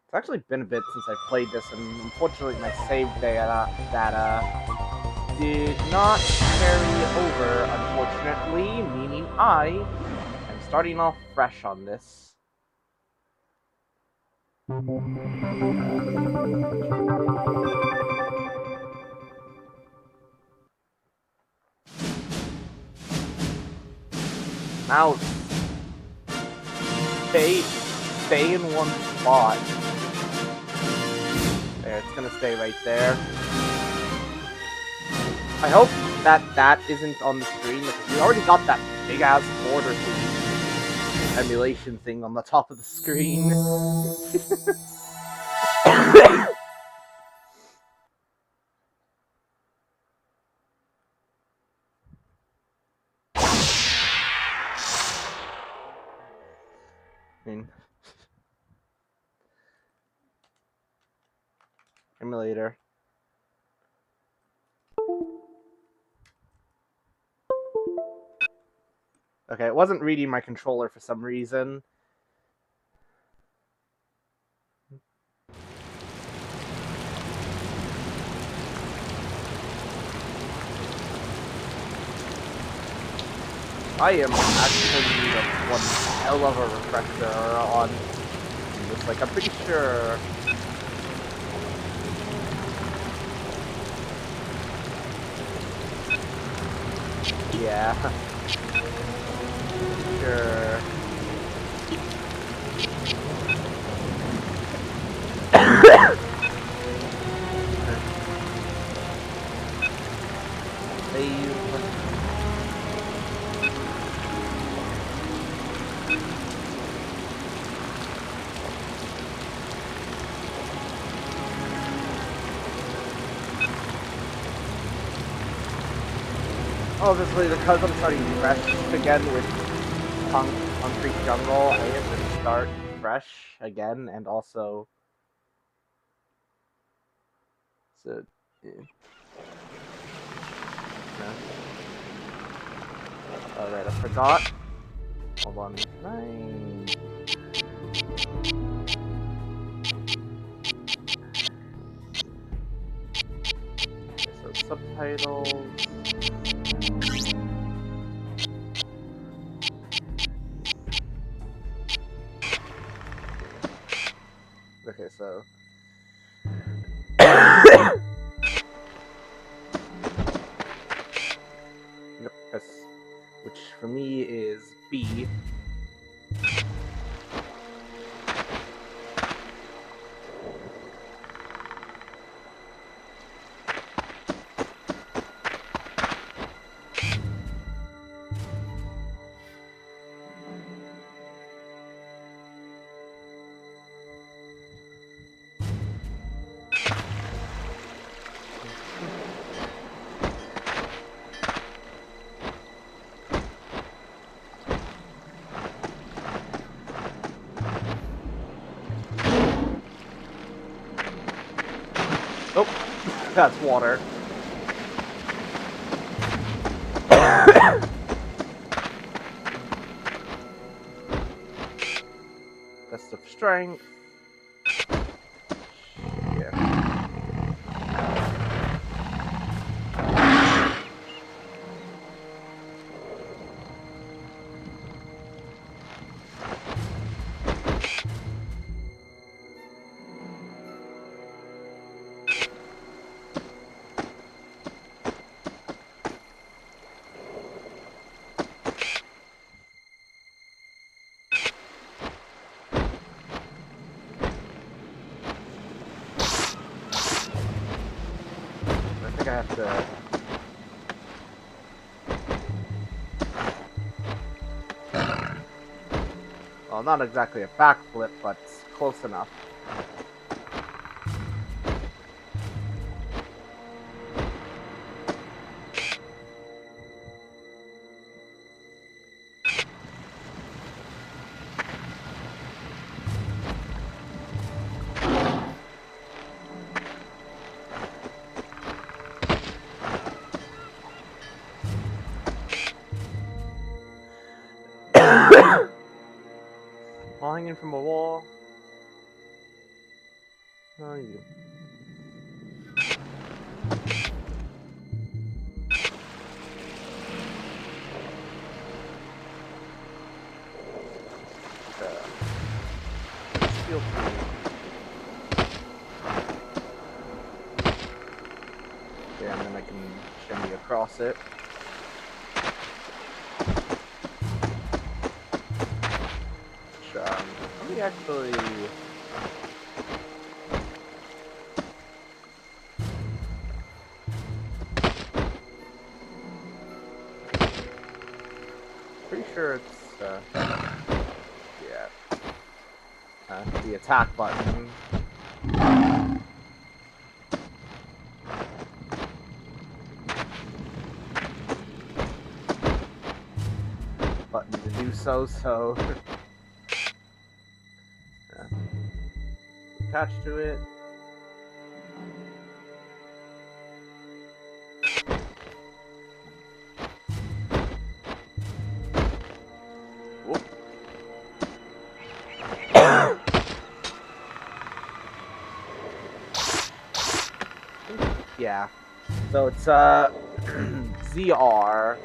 It's actually been a bit since I played this, and unfortunately my save data did not carry over, unfortunately, meaning I am starting off fresh on this. Now, stay in one spot. There, it's gonna stay right there. I hope that isn't on the screen, because we already got that big-ass border emulation thing on the top of the screen. Emulator. Okay, it wasn't reading my controller for some reason. I am actually in need of one hell of a refresher on this. Like, I'm pretty sure. Yeah. Sure. Save. Obviously, because I'm starting fresh again with Concrete Jungle, I have to start fresh again, and also. So. Yeah. No. Alright, I forgot. Hold on. Nine. Okay, so subtitles. Okay, so. Yep, which for me is B. Oh, that's water. Best of strength. Yeah. I think I have to. Well, not exactly a backflip, but close enough. While hanging from a wall. Oh, you. Feel free. Yeah, and then I can shimmy across it. Which, let me actually... Pretty sure it's, yeah. The attack button. Button to do so, attached to it. Whoop. Yeah. So it's ZR.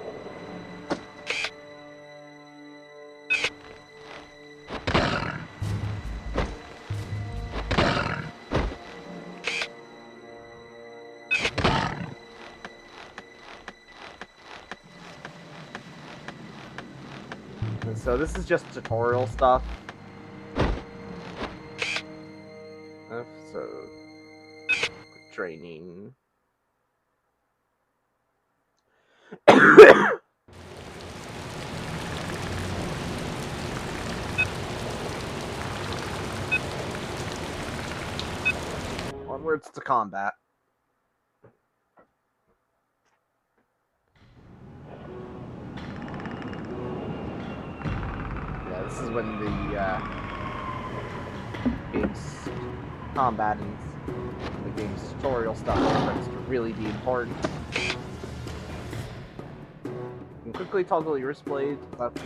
And so this is just tutorial stuff. So training. Onwards to combat. Yeah, this is when the game's combat and the game's tutorial stuff starts to really be important. You can quickly toggle your displays without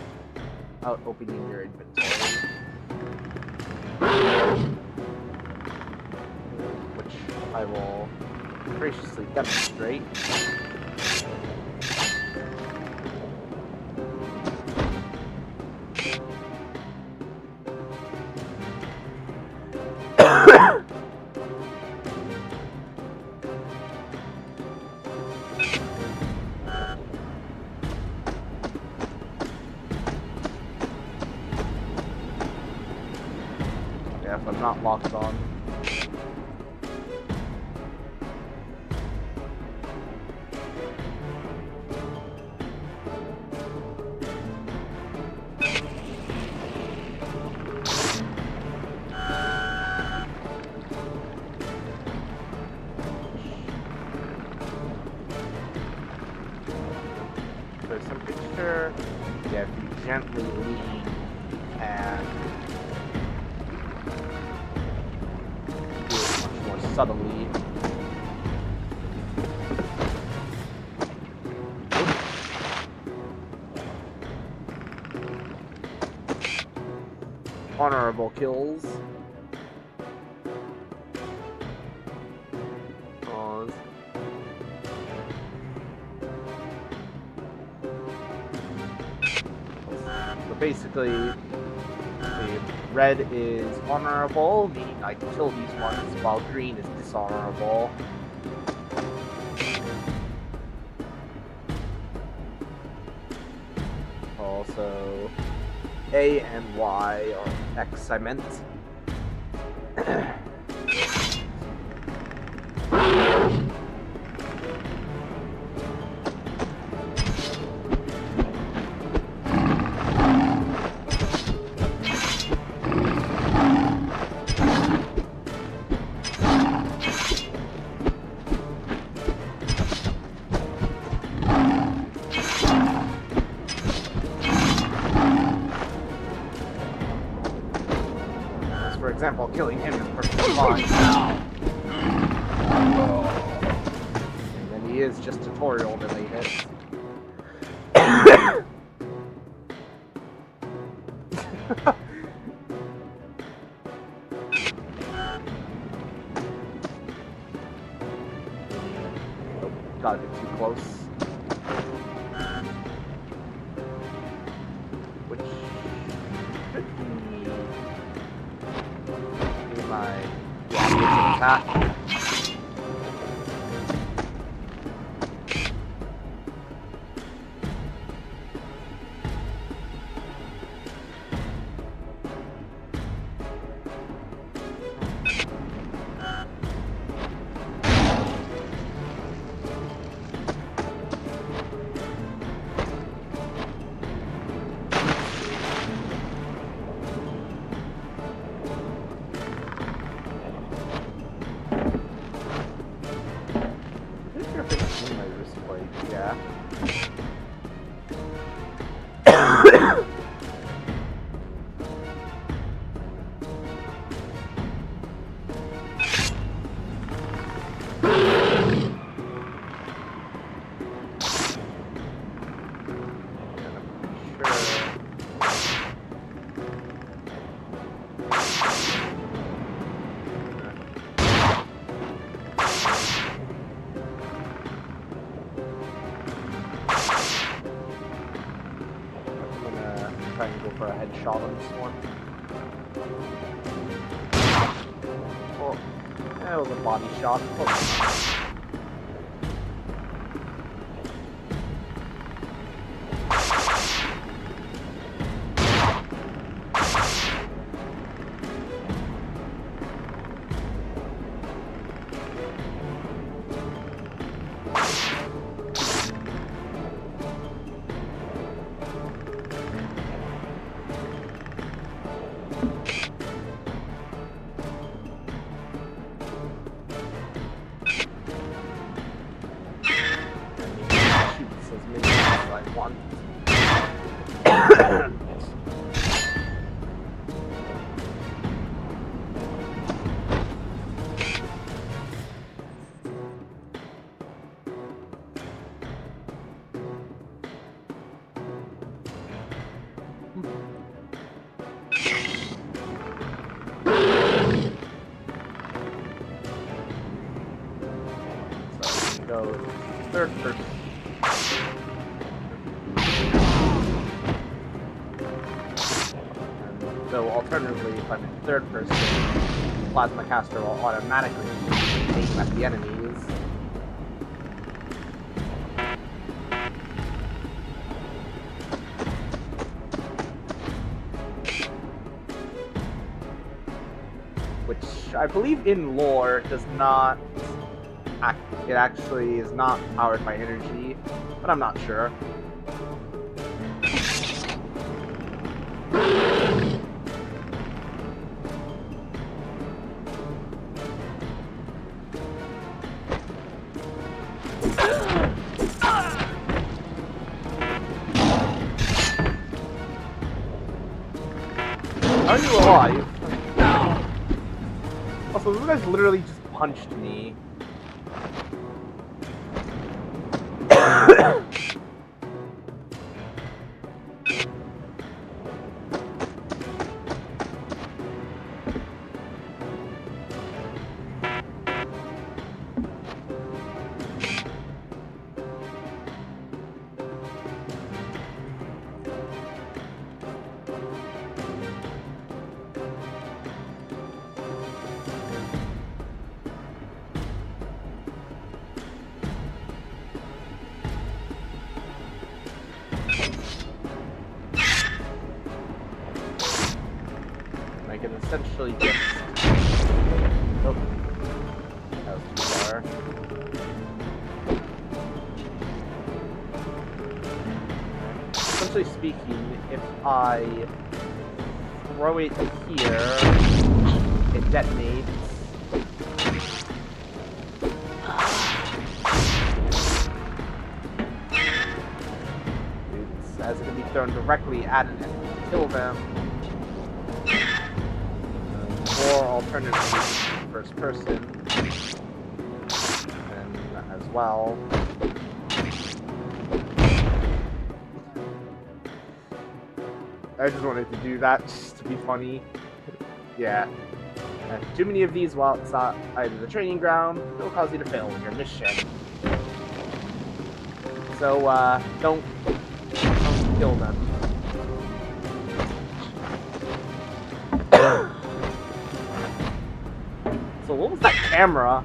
opening your inventory, which I will graciously demonstrate. Yeah, if I'm not locked on. There's some picture. Yeah, if you gently lean and do it much more subtly. Honorable kills. Pause. So basically, the red is honorable, meaning I can kill these ones, while green is dishonorable. Also, A and Y, or X I meant. For example, killing him is perfectly fine. And then he is just tutorial related. my attack. Yeah. Try and go for a headshot on this one. Oh, that was a body shot. Oh. Go third person. And so alternatively, if I'm in third person, Plasma Caster will automatically aim at the enemies. Which I believe in lore does not it actually is not powered by energy, but I'm not sure. Are you alive? Also, this guy's literally just punched me. I can essentially just... Oh. That was too far. Essentially speaking, if I throw it here, it detonates. As it can be thrown directly at an enemy to kill them. Or alternatively, first person, and as well. I just wanted to do that just to be funny. Yeah. Too many of these while outside the training ground will cause you to fail with your mission. So, don't kill them. what was that camera?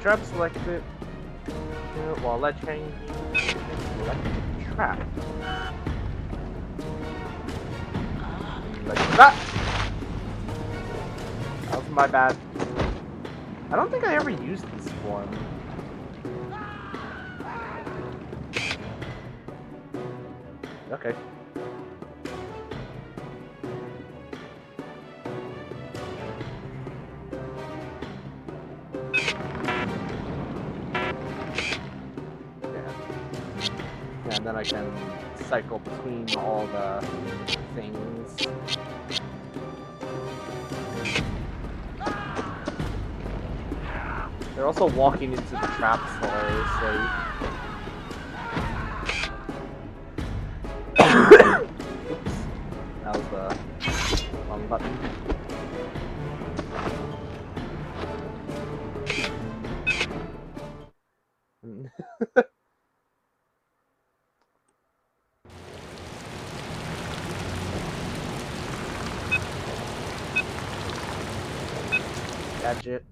Trap selected. While ledge hanging, select trap. Like that. That was my bad. I don't think I ever used this form. Okay. And then I can cycle between all the things. They're also walking into the traps hilariously. Oops. That was the wrong button. Gadget.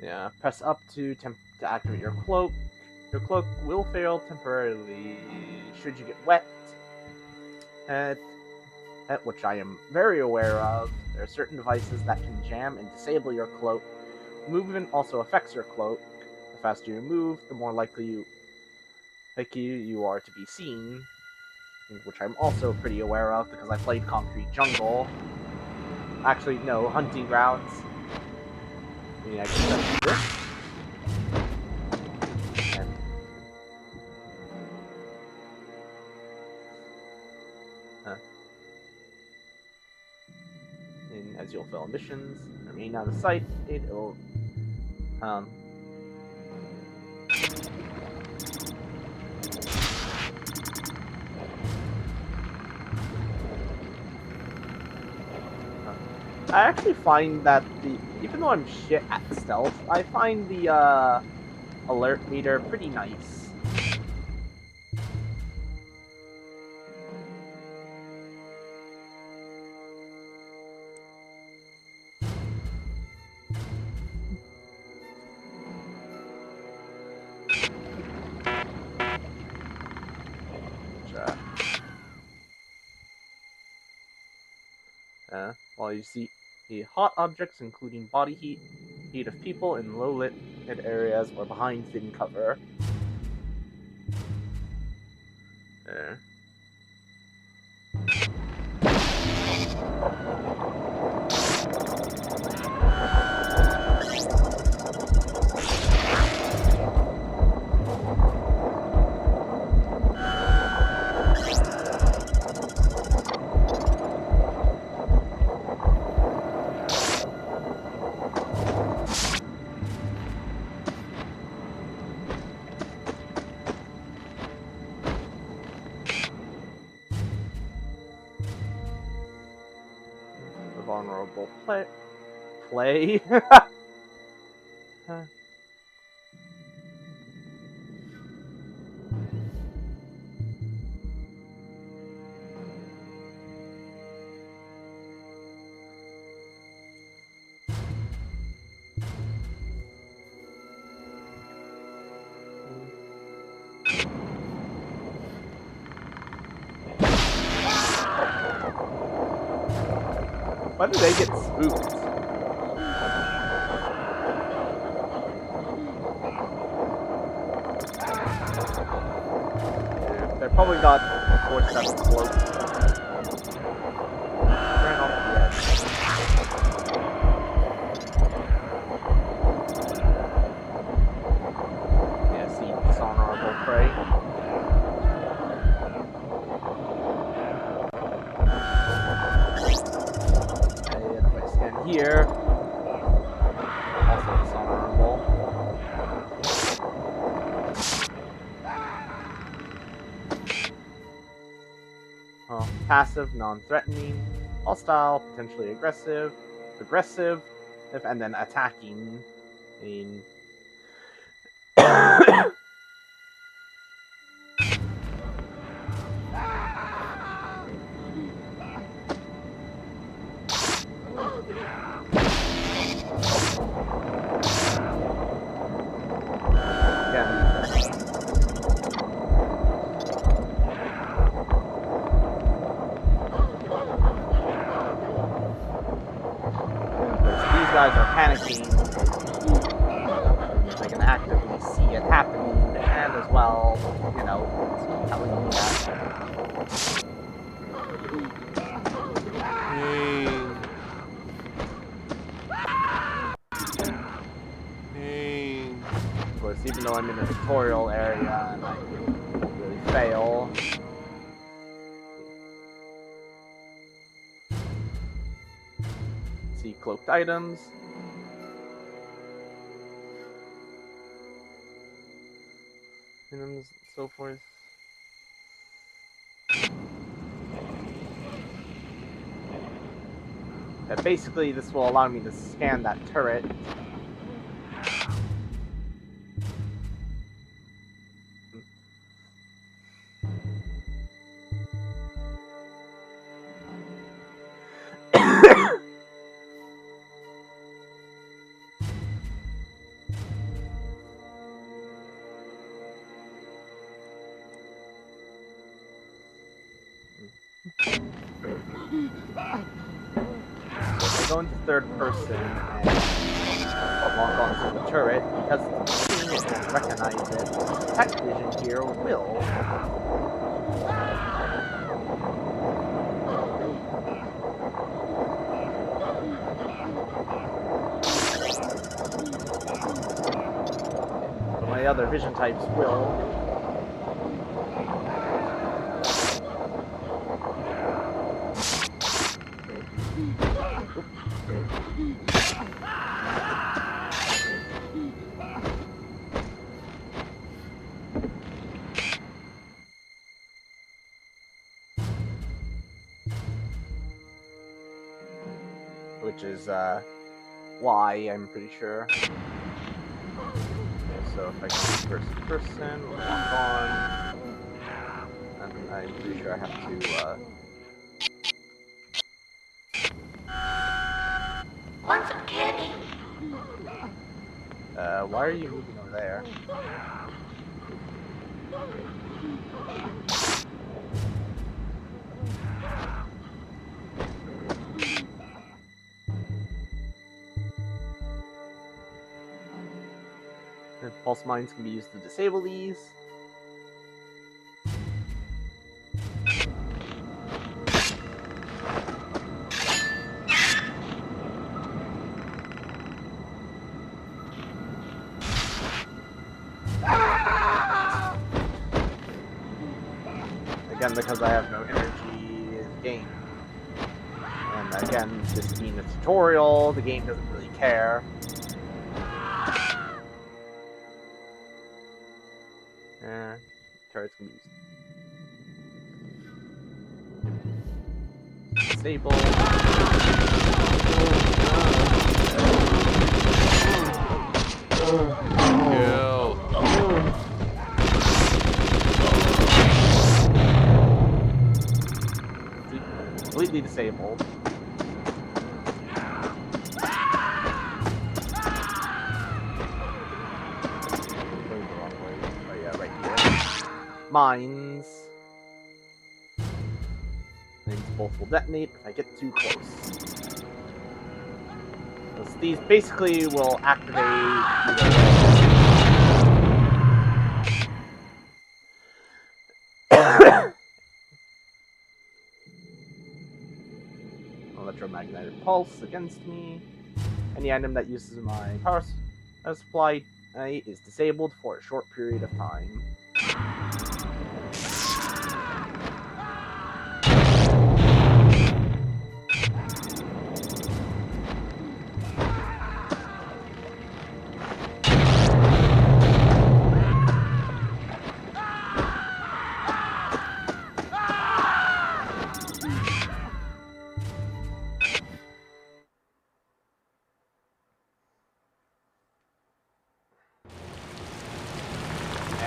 Yeah, press up to activate your cloak. Your cloak will fail temporarily should you get wet. Which I am very aware of. There are certain devices that can jam and disable your cloak. Movement also affects your cloak. The faster you move, the more likely you are to be seen, which I'm also pretty aware of because I played Concrete Jungle. Actually, no, Hunting Grounds. I mean, I can press this. And as you'll fail missions, remain out of sight, it'll I actually find that even though I'm shit at stealth, I find the alert meter pretty nice. While you see the hot objects, including body heat of people in low-lit areas or behind thin cover. There. Vulnerable play. Why do they get spooked? They're probably got 4-7 cloaks. Ran off the edge. passive, non-threatening, hostile, potentially aggressive, and then attacking. I mean, these guys are panicking. I can actively see it happening, and as well, you know, it's telling me that. Of course, even though I'm in a tutorial area and I really fail. See cloaked items. Items and so forth. Basically, this will allow me to scan that turret. I go into third person and lock onto the turret. Because it's a machine, it won't recognize it. Tech vision here will. But my other vision types will. Which is why, I'm pretty sure. So if I go first person, lock on, and I'm pretty sure I have to Want some candy? why are you moving over there? And pulse mines can be used to disable these. Again, because I have no energy gain. And again, this being a tutorial, the game doesn't really care. Turrets can be used. Disable. Completely disabled. Mines. These both will detonate if I get too close. These basically will activate. Electromagnetic pulse against me. Any item that uses my power supply is disabled for a short period of time.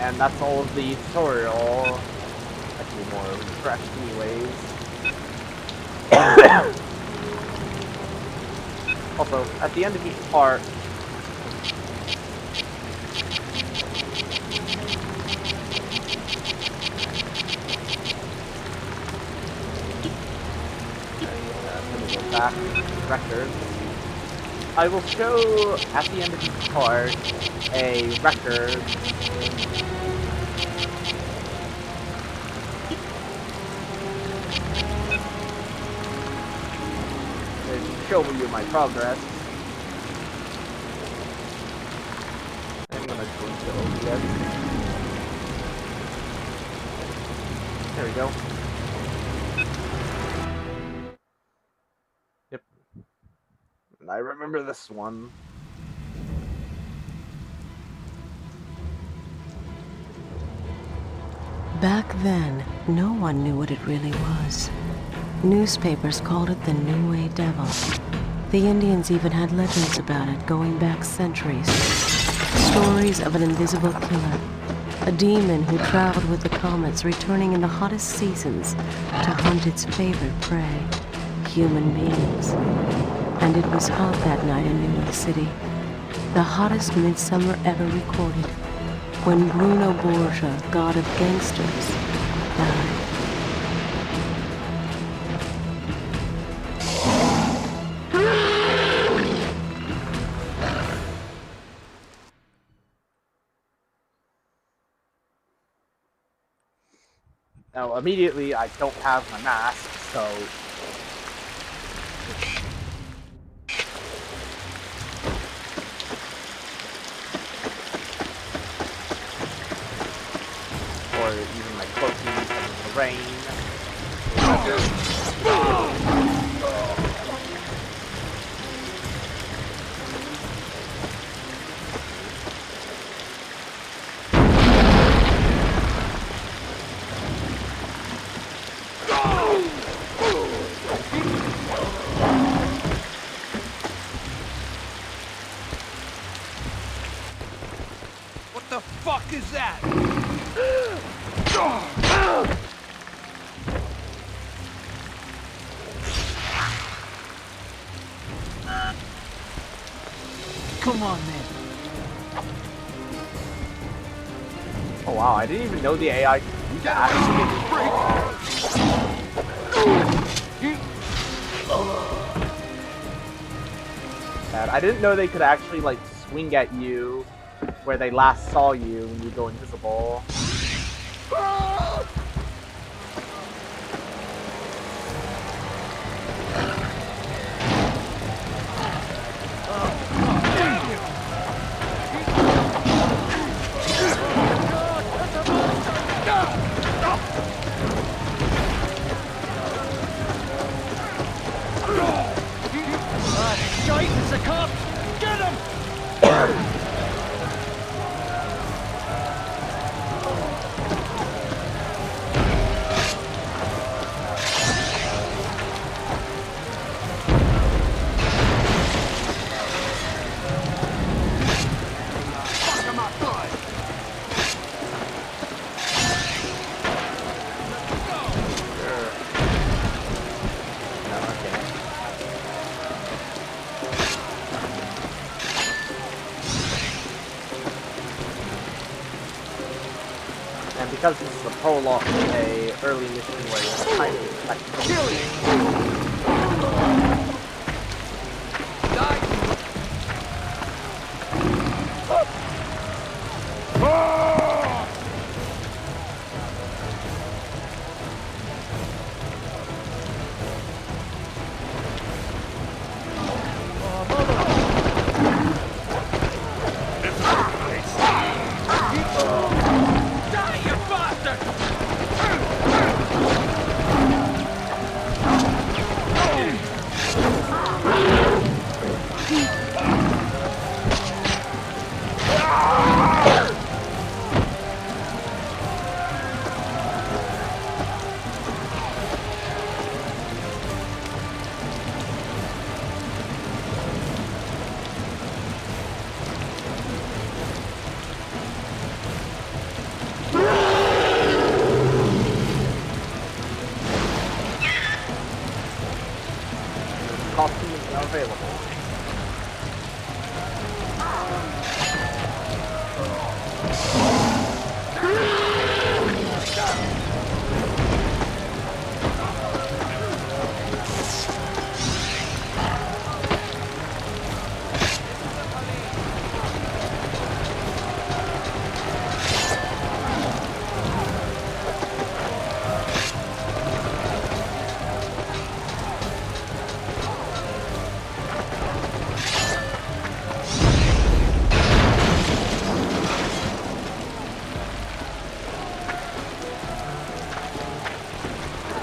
And that's all of the tutorial. Actually, more refreshed anyways. Also, at the end of each part, let me go back to records. I will show at the end of each part a record to show you my progress. I'm gonna go to OBS. There we go. Yep. And I remember this one. Back then, no one knew what it really was. Newspapers called it the New Way Devil. The Indians even had legends about it going back centuries. Stories of an invisible killer, a demon who traveled with the comets, returning in the hottest seasons to hunt its favorite prey, human beings. And it was hot that night in New York City, the hottest midsummer ever recorded, when Bruno Borgia, god of gangsters, died. Now, immediately, I don't have my mask, so... or even my cloaking because of the rain. What the fuck is that? Come on, man. Oh wow, I didn't even know the AI could do that. And I didn't know they could actually like swing at you where they last saw you when you go invisible. Shite, it's a cop! Get him! And because this is a prologue, a early mission where you're kind of expecting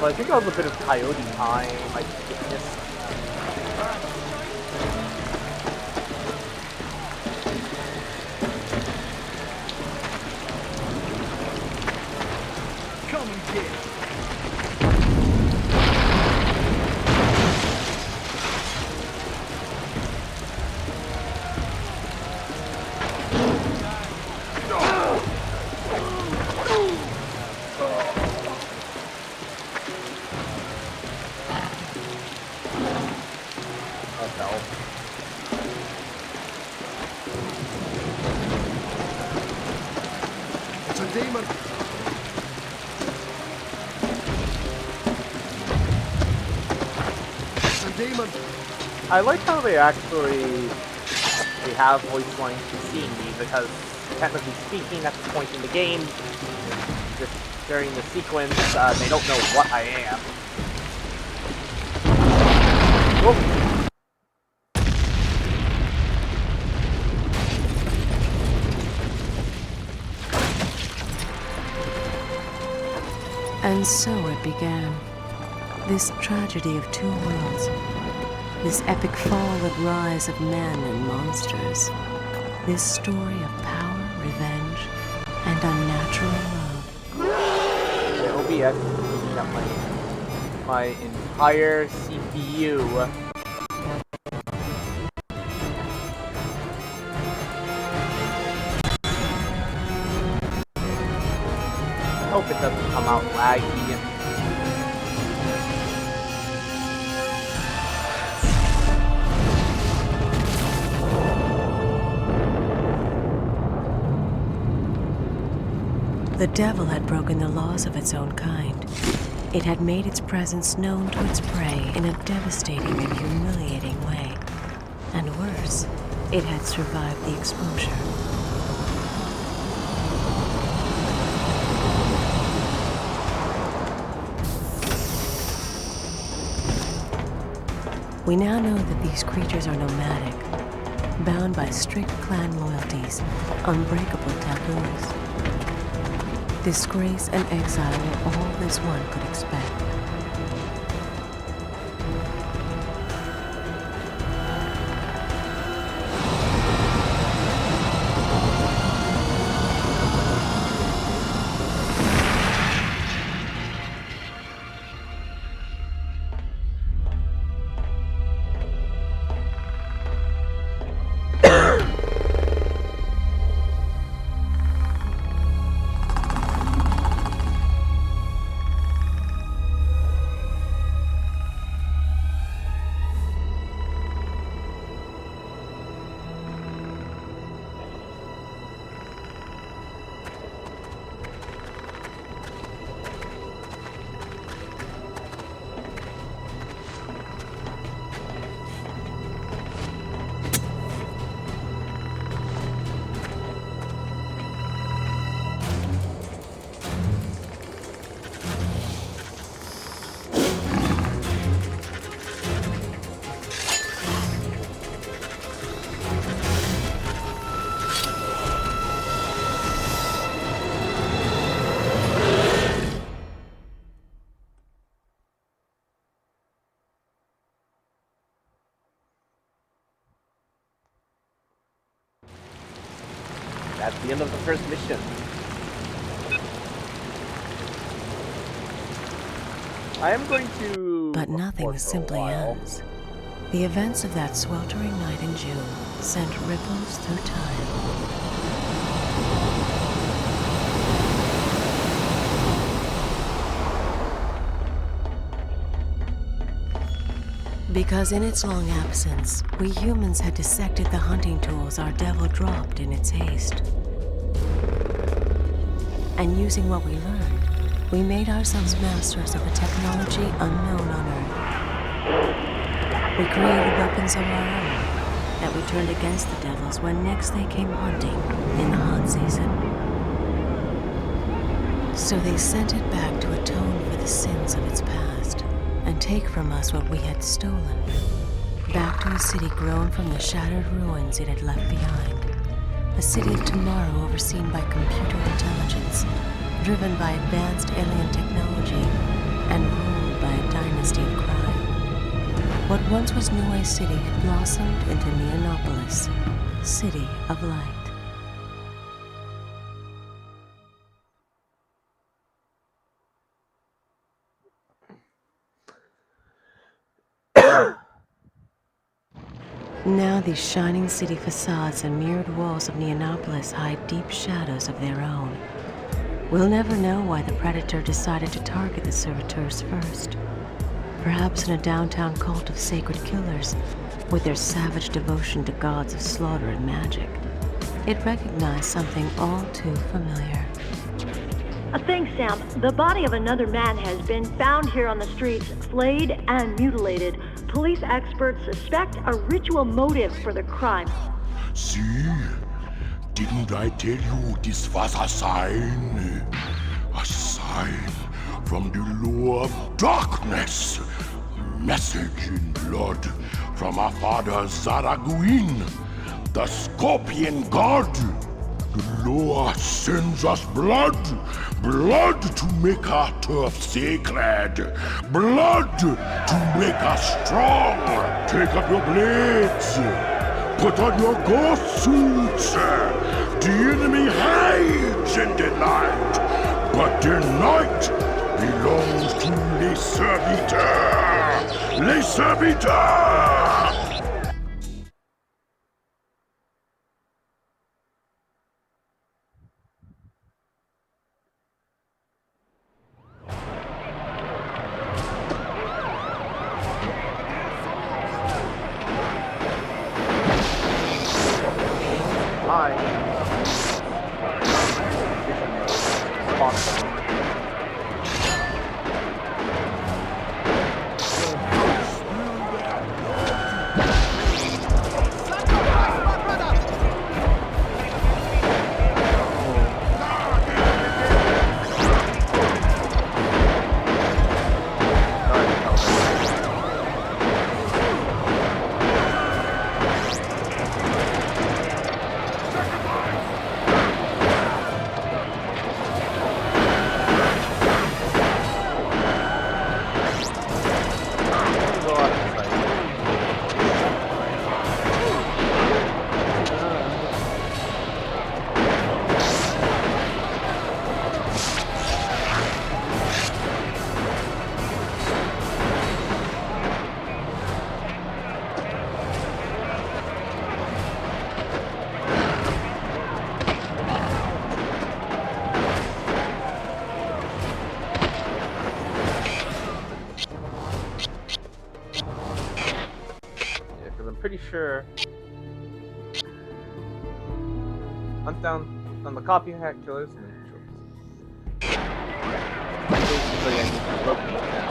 but I think that was a bit of coyote time. I witnessed. Come and get it. It's a demon. It's a demon. I like how they actually have voice lines to see me, because technically speaking, at this point in the game, just during the sequence, they don't know what I am. Whoa. And so it began. This tragedy of two worlds. This epic fall and rise of men and monsters. This story of power, revenge, and unnatural love. The OBS is using up my entire CPU. I hope it doesn't come out laggy. The devil had broken the laws of its own kind. It had made its presence known to its prey in a devastating and humiliating way. And worse, it had survived the exposure. We now know that these creatures are nomadic, bound by strict clan loyalties, unbreakable taboos. Disgrace and exile were all this one could expect. That's the end of the first mission. I am going to... But nothing record for a simply while. ends. The events of that sweltering night in June sent ripples through time. Because in its long absence, we humans had dissected the hunting tools our devil dropped in its haste. And using what we learned, we made ourselves masters of a technology unknown on Earth. We created weapons of our own that we turned against the devils when next they came hunting in the hot season. So they sent it back to atone for the sins of its past and take from us what we had stolen, back to a city grown from the shattered ruins it had left behind. A city of tomorrow overseen by computer intelligence, driven by advanced alien technology, and ruled dynasty of crime. What once was Niue City had blossomed into Neonopolis, City of Light. Now these shining city facades and mirrored walls of Neonopolis hide deep shadows of their own. We'll never know why the Predator decided to target the servitors first. Perhaps in a downtown cult of sacred killers, with their savage devotion to gods of slaughter and magic, it recognized something all too familiar. Thanks, Sam. The body of another man has been found here on the streets, flayed and mutilated. Police experts suspect a ritual motive for the crime. See? Didn't I tell you this was a sign? A sign from the law of darkness. A message in blood from our father Zaraguin, the scorpion god. The law sends us blood. Blood to make our turf sacred. Blood to make us strong. Take up your blades. Put on your ghost suits. The enemy hides in the night, but the night belongs to Les Serviteurs. Les Serviteurs! Pretty sure hunt down on the copycat killers and then kills. Basically, I need to locate them.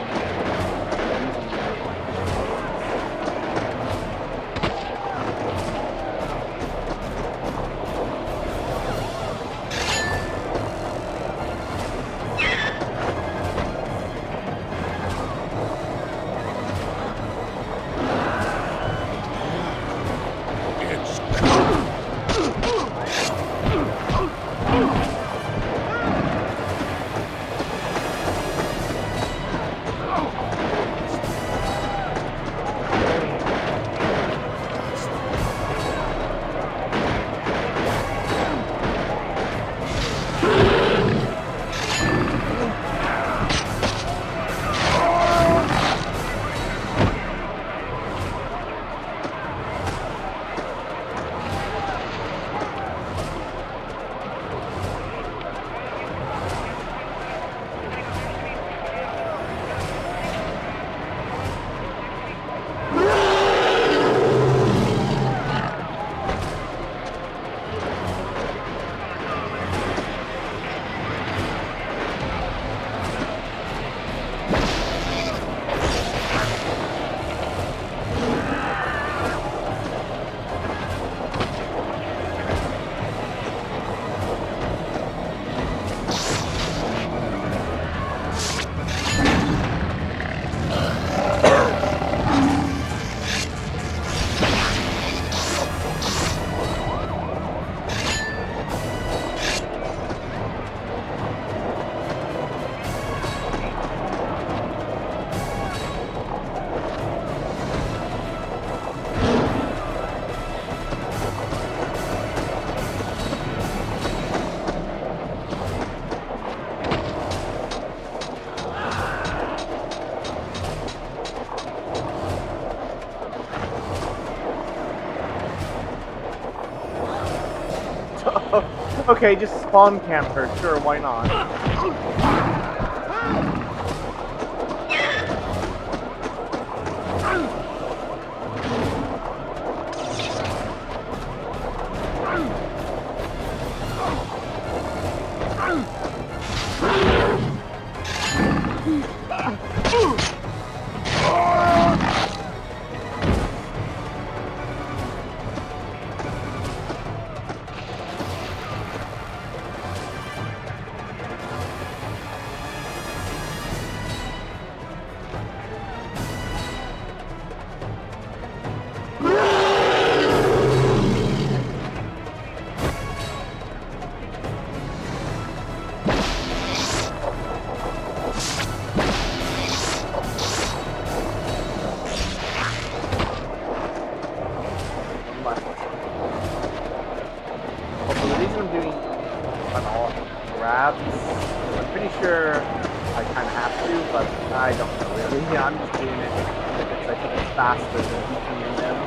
Okay, just spawn camp her. Sure, why not? Also, the reason I'm doing all grabs, I'm pretty sure I kind of have to, but I don't know really. Yeah, I'm just doing it because I think it's faster than beating them.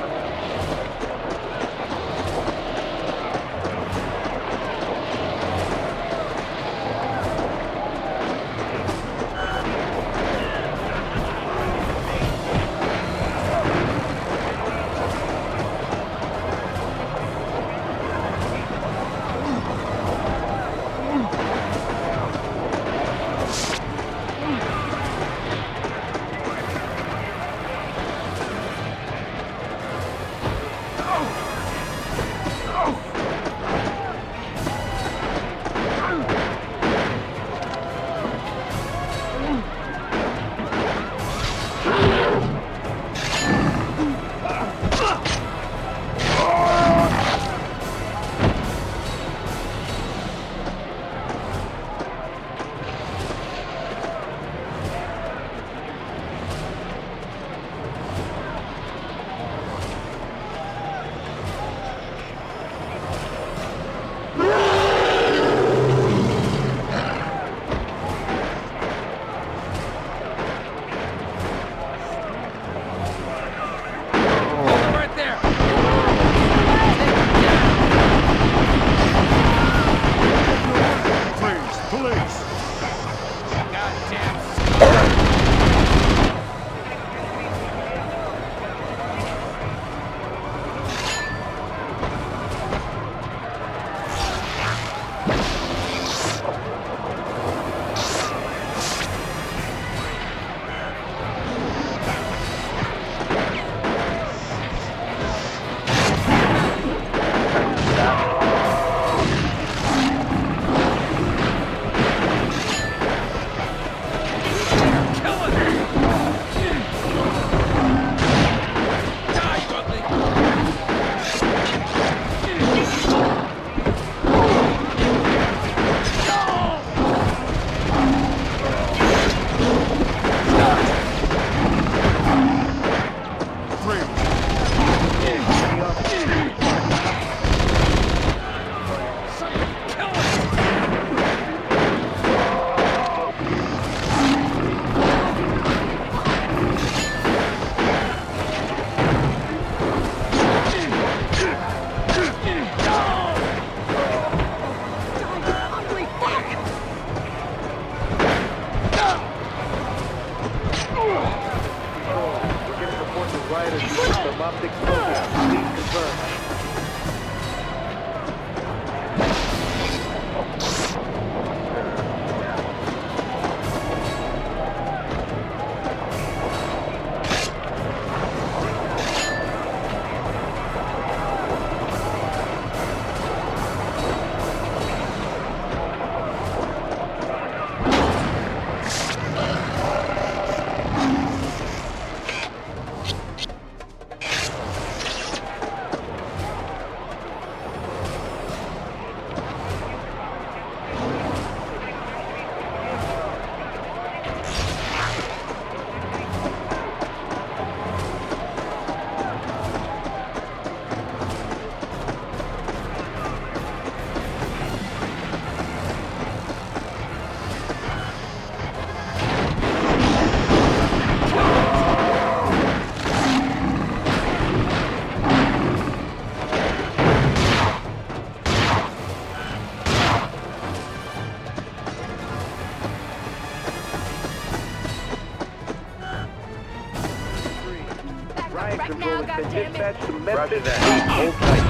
been dispatched to Memphis. Roger that. Hold tight.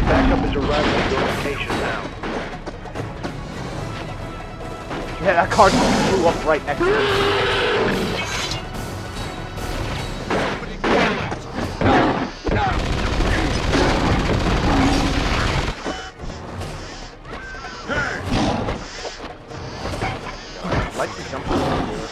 Backup is arriving at your location now. Yeah, that car just blew up right next to me. I'd like to jump over here.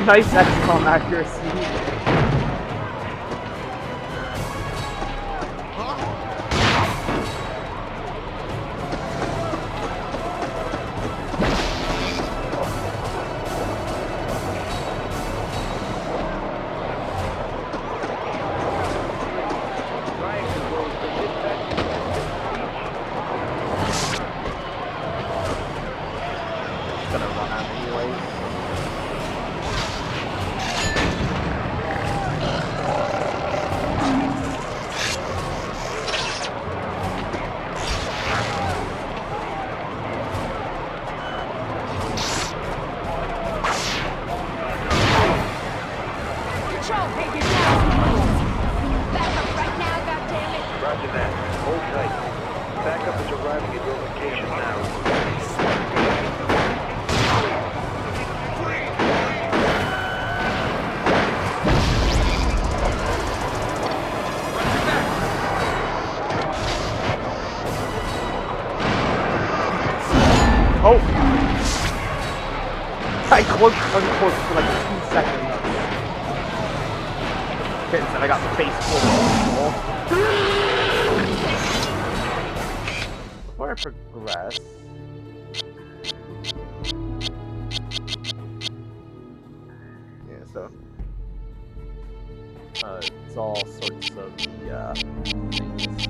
Nice XCOM accuracy. Gonna run out anyways. Roger that. Hold tight. Backup is arriving at your location now. Oh! I cloaked uncloaked for like 2 seconds. Okay, instead I got face full of people. Before I progress... Yeah, so... it's all sorts of the, things.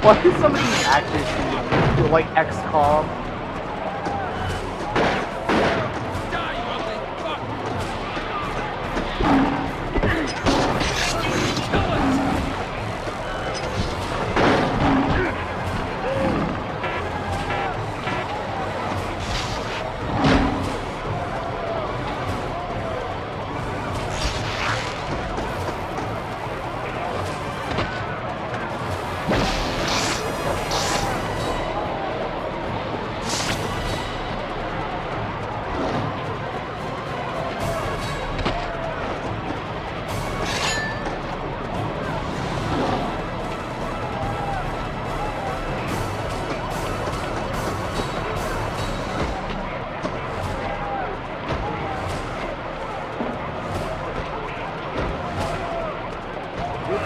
Why do some of these actors feel like XCOM?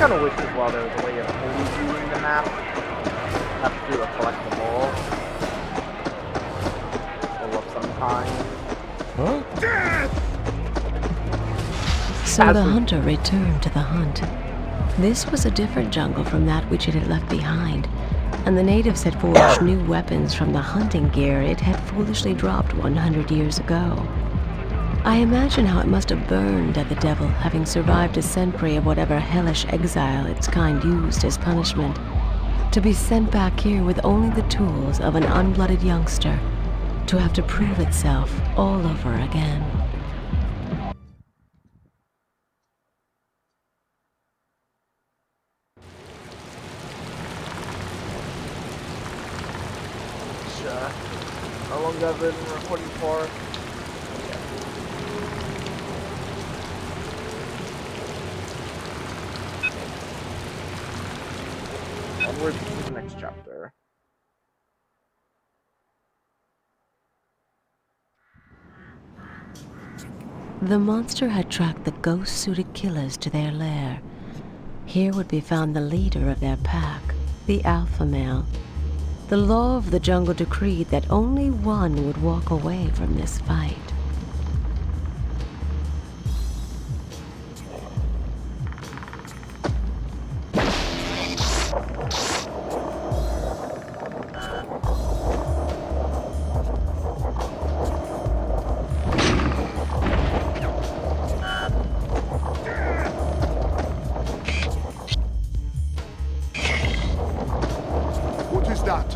kind of wish as well there was a way of fully viewing the map. Have to do a collectible of some kind. So the hunter returned to the hunt. This was a different jungle from that which it had left behind, and the natives had forged new weapons from the hunting gear it had foolishly dropped 100 years ago. I imagine how it must have burned at the devil, having survived a century of whatever hellish exile its kind used as punishment, to be sent back here with only the tools of an unblooded youngster, to have to prove itself all over again. How long have I been recording for? Onward to the next chapter. The monster had tracked the ghost-suited killers to their lair. Here would be found the leader of their pack, the alpha male. The law of the jungle decreed that only one would walk away from this fight. What is that?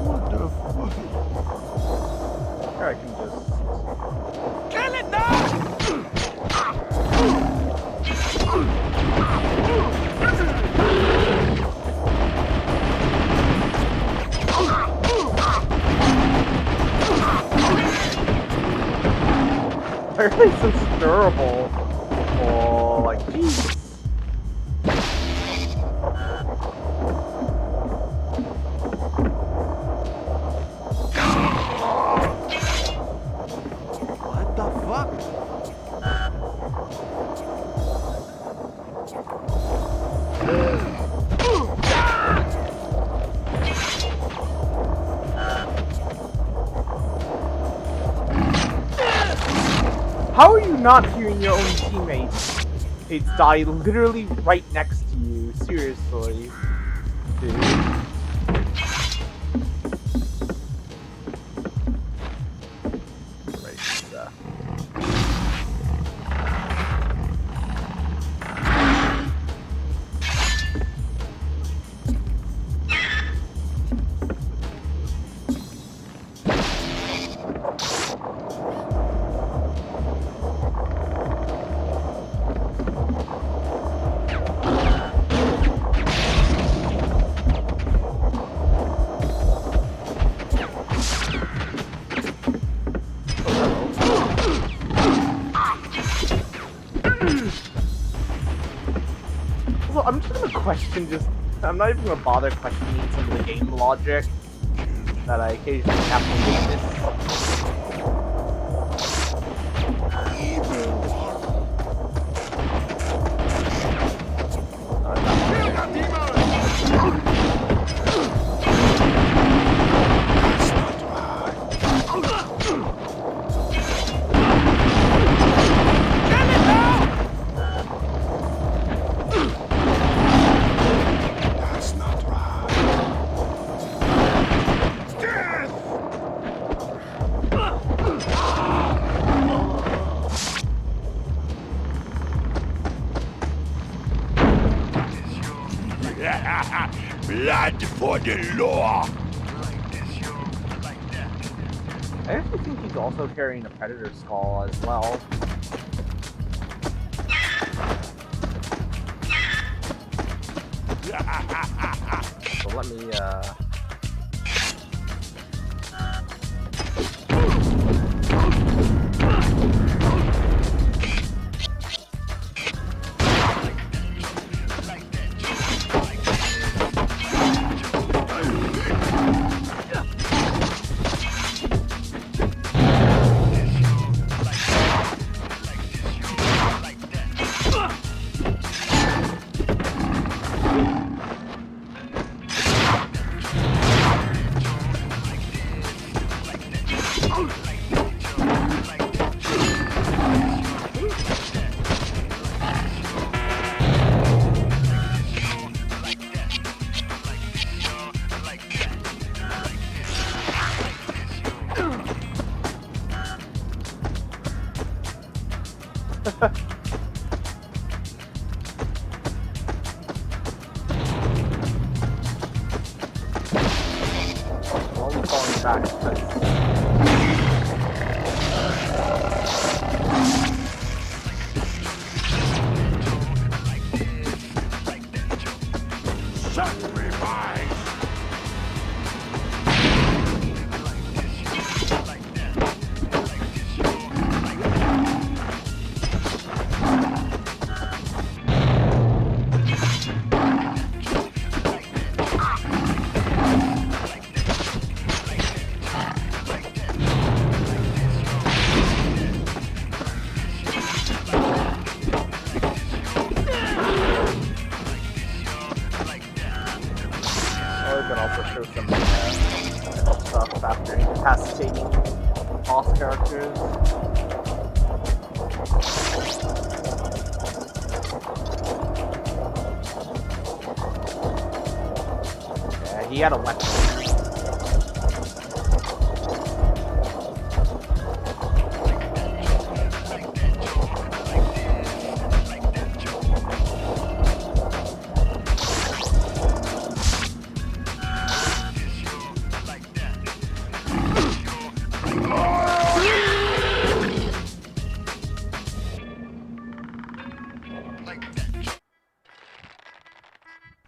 What the fuck? Or I can just... Kill it now! Why are they so stirrable? Oh, like, jeez. What the fuck? How are you not hearing your own teammates die literally right next to you? Seriously. Dude. Right, So I'm just gonna question I'm not even gonna bother questioning some of the game logic that I occasionally have to witness. Blood for the law! I actually think he's also carrying a predator skull as well. So let me I'm only falling back because Sacrifice! but also show some stuff after incapacitating boss characters. Yeah, he had a weapon.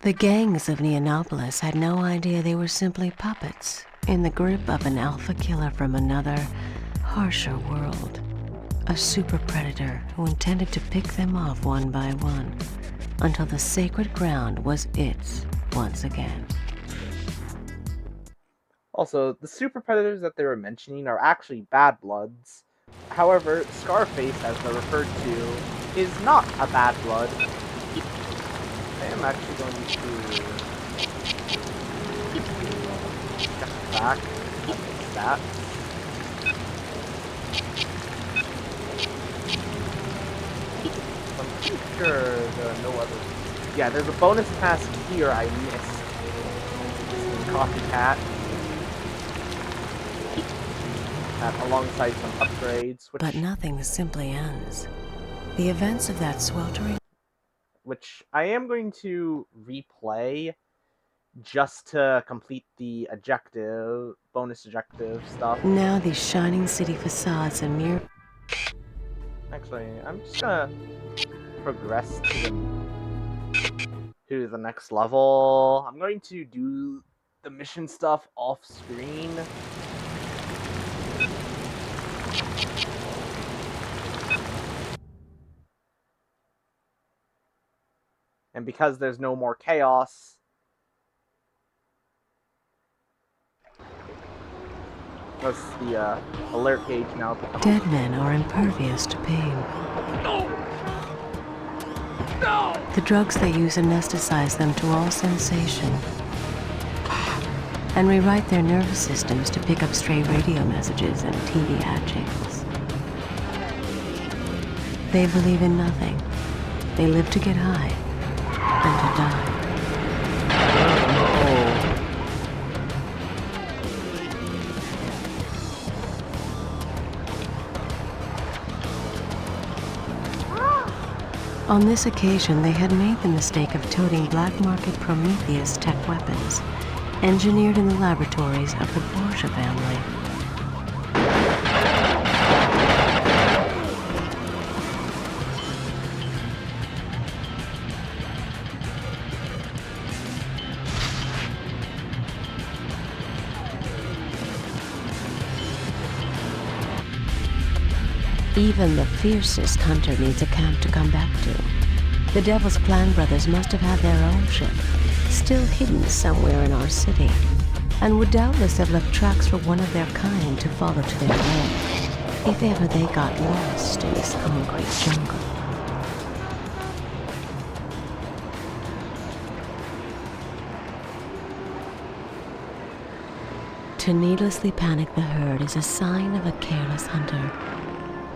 The gangs of Neonopolis had no idea they were simply puppets in the grip of an alpha killer from another, harsher world. A super predator who intended to pick them off one by one until the sacred ground was its once again. Also, the super predators that they were mentioning are actually bad bloods. However, Scarface, as they're referred to, is not a bad blood. I am actually going to get back at the stats. I'm pretty sure there are no other. Yeah, there's a bonus task here I missed. Copycat. Alongside some upgrades, But nothing simply ends. The events of that sweltering... which I am going to replay just to complete the objective, bonus objective stuff. Now these shining city facades and mere... Actually, I'm just gonna progress to the next level. I'm going to do the mission stuff off screen. And because there's no more chaos, that's the alert gauge now. Dead men are impervious to pain. The drugs they use anesthetize them to all sensation and rewrite their nervous systems to pick up stray radio messages and TV ad channels. They believe in nothing. They live to get high and to die. On this occasion, they had made the mistake of toting black market Prometheus tech weapons, engineered in the laboratories of the Porsche family. Even the fiercest hunter needs a camp to come back to. The Devil's Clan brothers must have had their own ship, still hidden somewhere in our city, and would doubtless have left tracks for one of their kind to follow to their lair, if ever they got lost in this concrete jungle. To needlessly panic the herd is a sign of a careless hunter.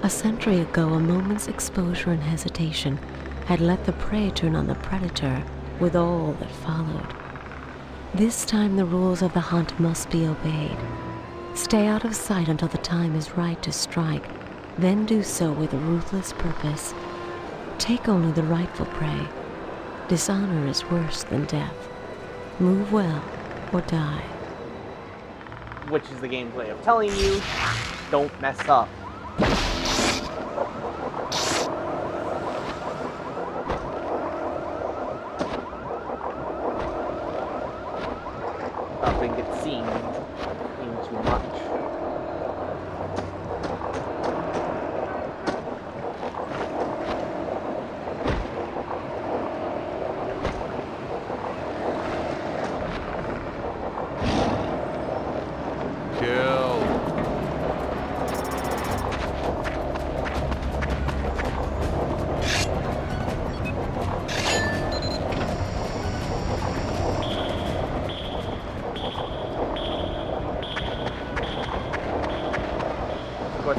A century ago, a moment's exposure and hesitation had let the prey turn on the predator with all that followed. This time the rules of the hunt must be obeyed. Stay out of sight until the time is right to strike, then do so with ruthless purpose. Take only the rightful prey. Dishonor is worse than death. Move well or die. Which is the game's way of telling you, don't mess up. Nothing gets seen too much.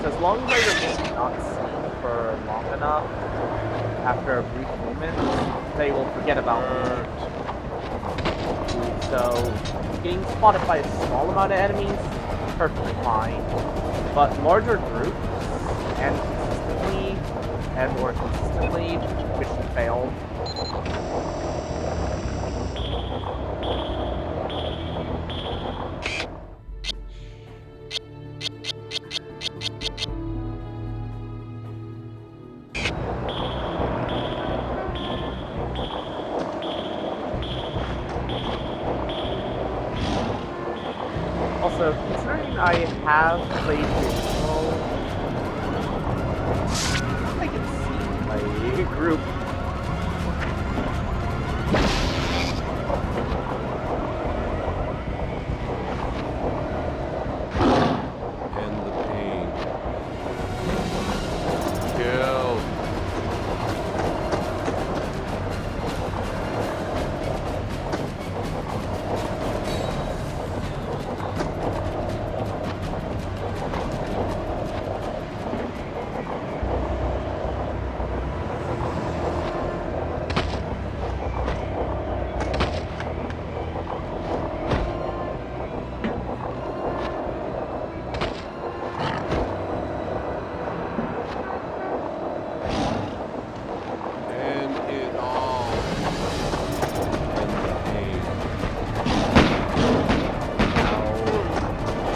As long as I remain not seen for long enough, after a brief moment, they will forget about me. So, getting spotted by a small amount of enemies, perfectly fine. But larger groups, and more consistently, mission failed. Also, considering I have played the original, I can see my group. End the pain. Kill.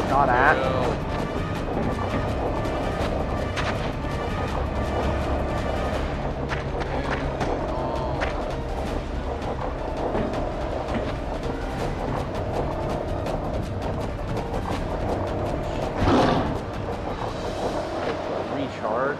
Not at. Recharge.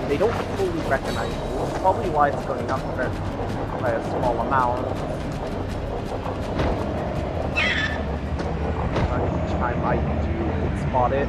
They don't fully recognize you, which is probably why it's going up by a small amount. Each time I do spot it.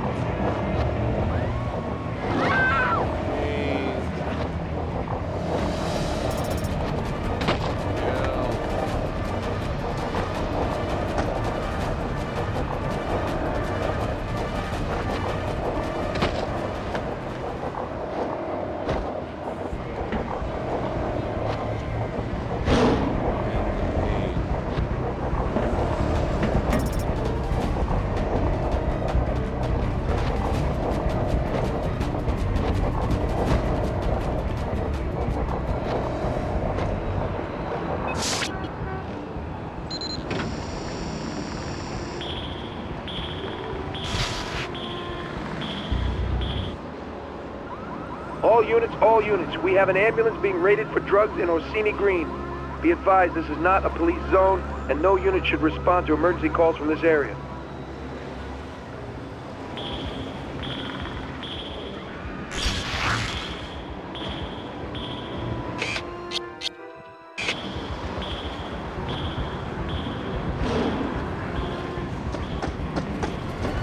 All units, we have an ambulance being raided for drugs in Orsini Green. Be advised, this is not a police zone, and no unit should respond to emergency calls from this area.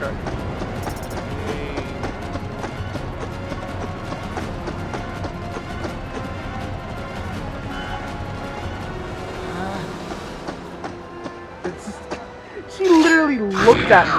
Okay. She literally looked at me.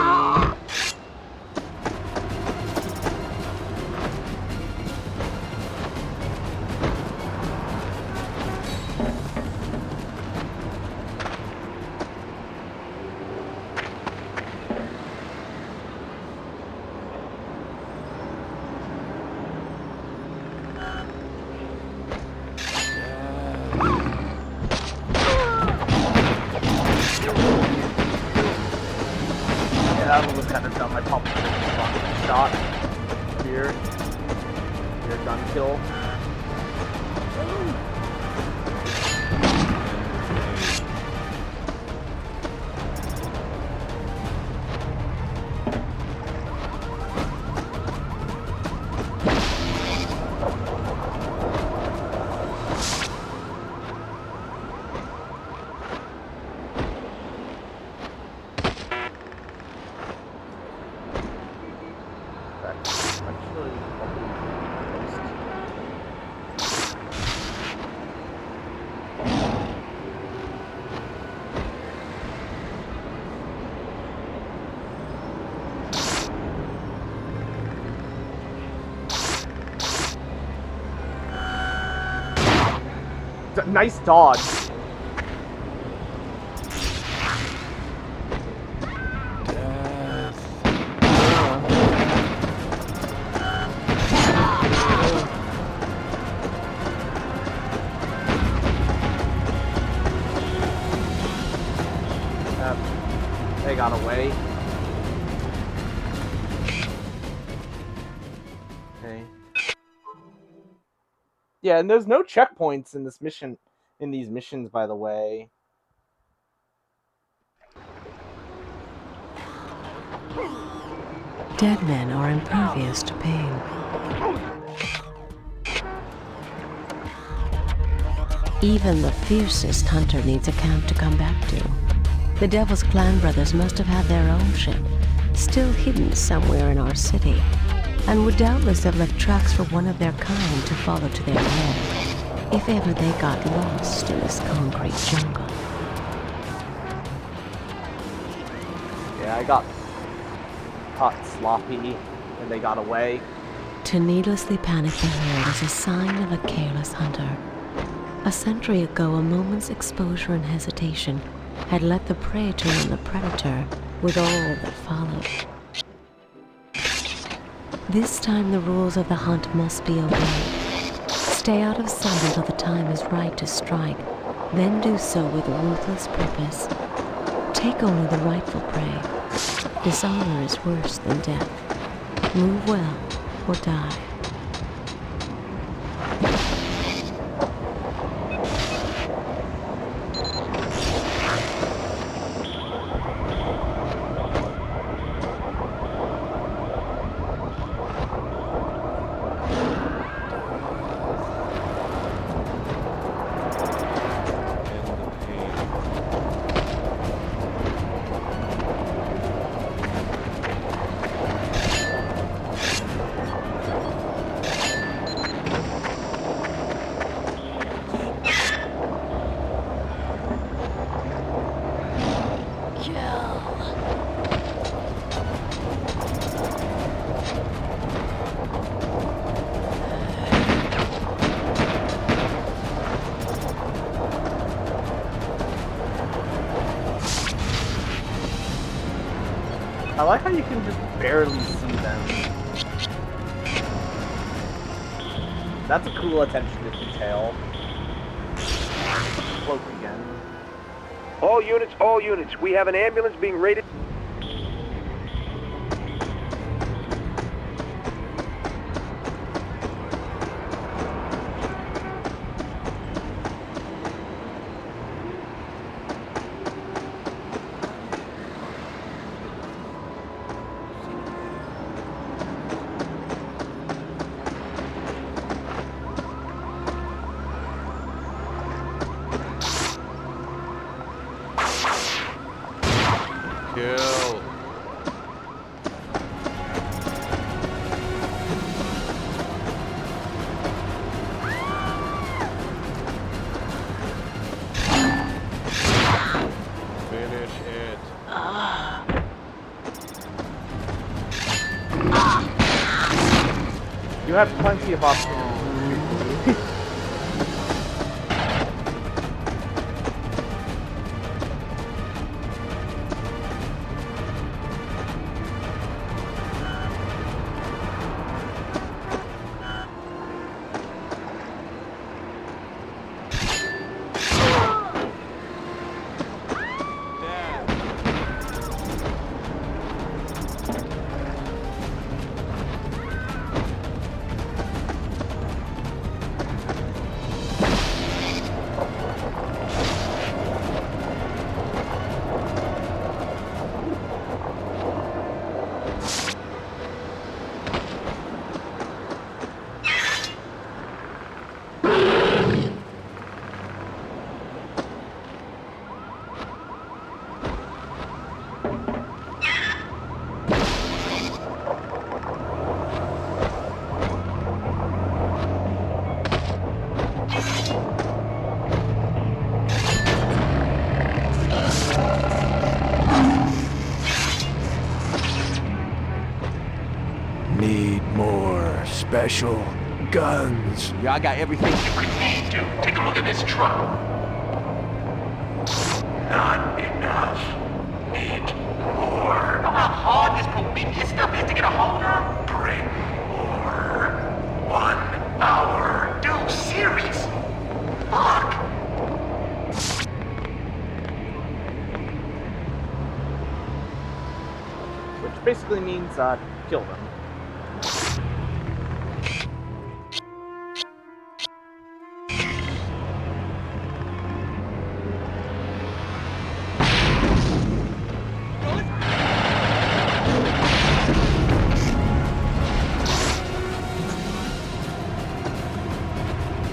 Yeah, that was kind of dumb. I probably should have gone with a shot here. Your gun kill. Nice dodge. They got away. Okay. Yeah, and there's no checkpoints in this mission, in these missions, by the way. Dead men are impervious to pain. Even the fiercest hunter needs a camp to come back to. The Devil's Clan brothers must have had their own ship, still hidden somewhere in our city, and would doubtless have left tracks for one of their kind to follow to their lair, if ever they got lost in this concrete jungle. Yeah, I got caught sloppy and they got away. To needlessly panic the herd is a sign of a careless hunter. A century ago, a moment's exposure and hesitation had let the prey turn on the predator with all that followed. This time the rules of the hunt must be obeyed. Stay out of sight until the time is right to strike, then do so with ruthless purpose. Take only the rightful prey. Dishonor is worse than death. Move well or die. I like how you can just barely see them. That's a cool attention to detail. Cloak again. All units, we have an ambulance being raided. Kill. Finish it. You have plenty of options. Need more special guns. Yeah, I got everything. Need to take a look at this truck. Not enough. Need more. Know how hard this Prometheus stuff is to get a hold of? Bring more. 1 hour. Dude, serious? Fuck. Which basically means, kill them.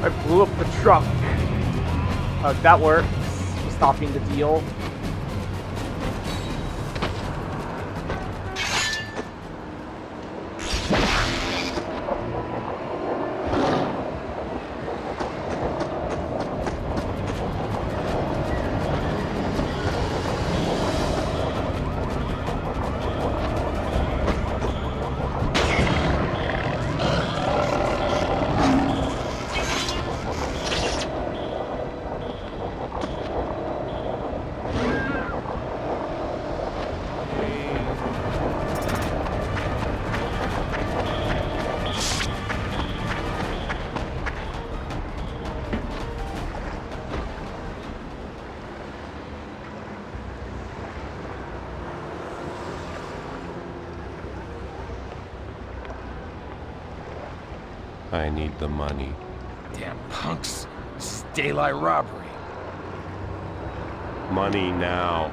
I blew up the truck. That works. Stopping the deal. I need the money. Damn punks. This is daylight robbery. Money now.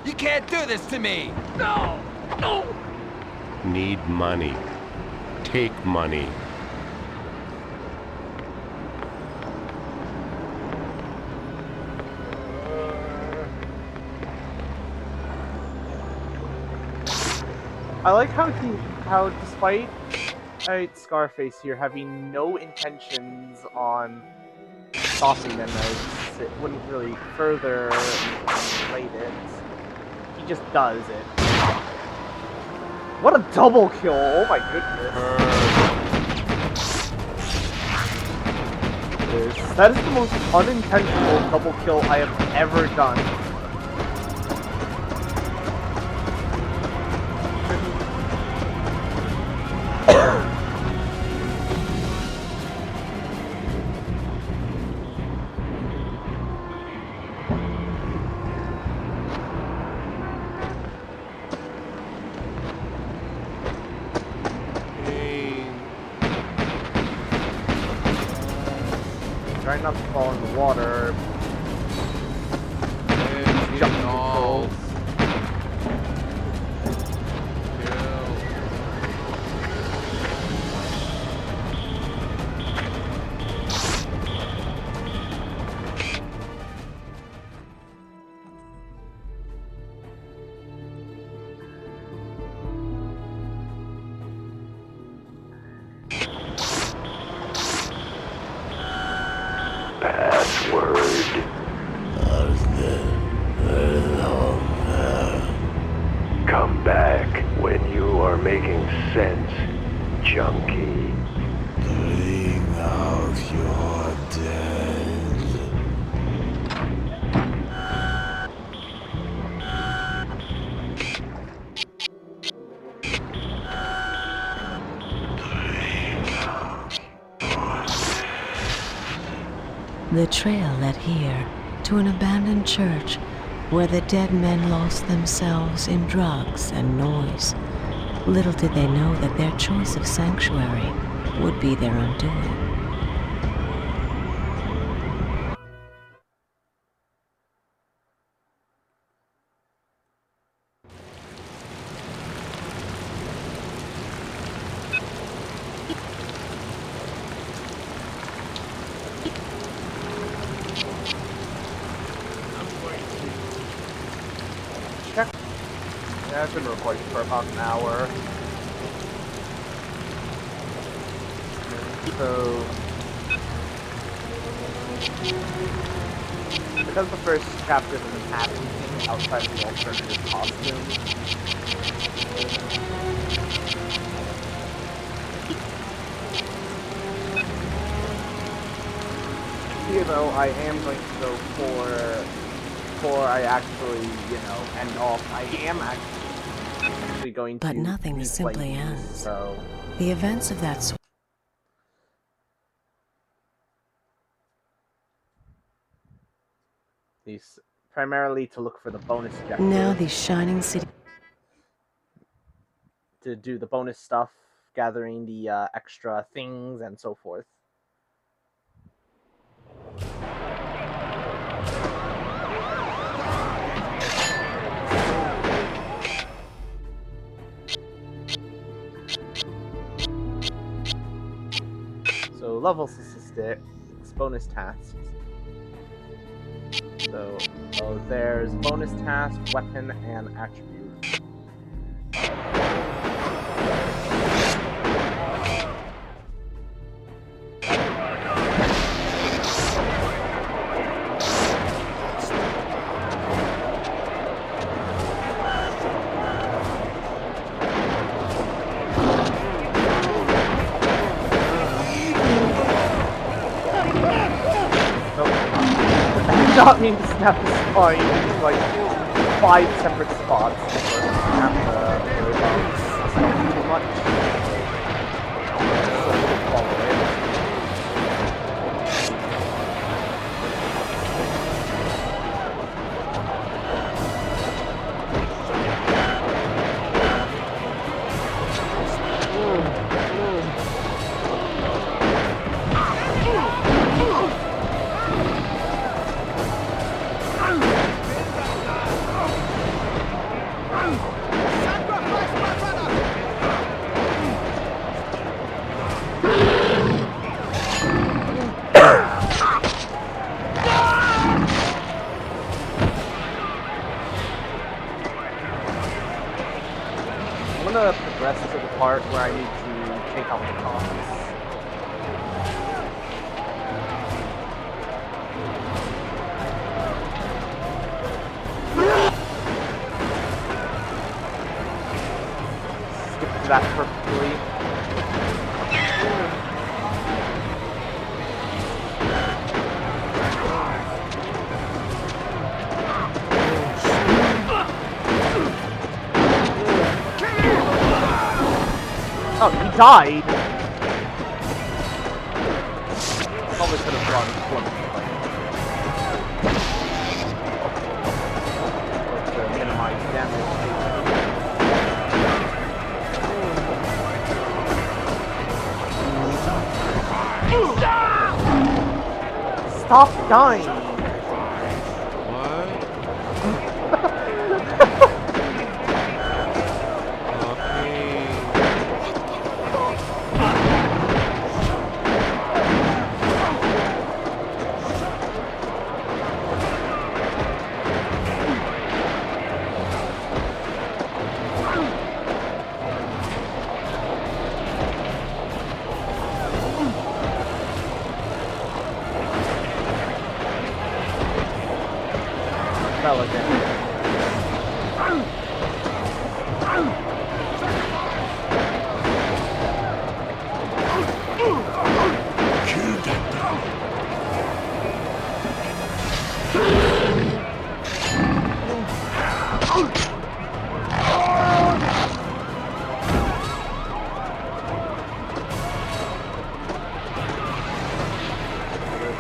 You can't do this to me! No! No! Need money. Take money. I like how despite Scarface here having no intentions on stopping them, as it wouldn't really further inflate it, he just does it. What a double kill! Oh my goodness. That is the most unintentional double kill I have ever done. Try not to fall in the water. Jump controls. Password. When you are making sense, junkie. Bring out your dead. The trail led here to an abandoned church where the dead men lost themselves in drugs and noise. Little did they know that their choice of sanctuary would be their undoing. Check. Yeah, I've been recording for about an hour. So, because the first chapter doesn't have anything outside of the alternative costume, here though, I am going to go before I actually, end off. I am actually going to. But nothing replay simply these, ends. So. The events of that These primarily to look for the bonus objective. Now the shining city. To do the bonus stuff, gathering the extra things and so forth. So level statistics, bonus tasks. So there's bonus task, weapon, and attribute. I did not mean to snap the spine in like 5 separate spots. But snap the bones. Too much. So we'll follow it. I'm gonna progress to the part where I need to take out the costs. Skip that perfectly. Oh, he died! Probably could have gone to minimize damage. Stop dying!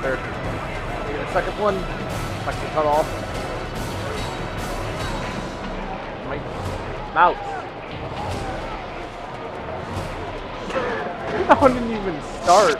Third. Maybe the second one. Second cut off. My mouse. That one didn't even start.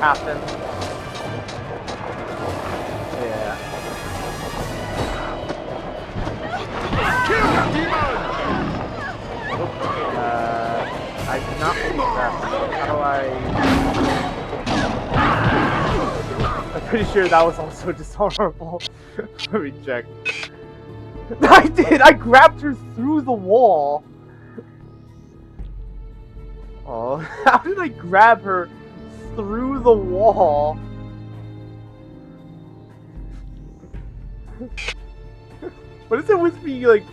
Happen. Yeah. I do not believe that. How do I... I'm pretty sure that was also dishonorable. Let me check. I did! I grabbed her through the wall! Oh, how did I grab her through the wall? What is it with me, like,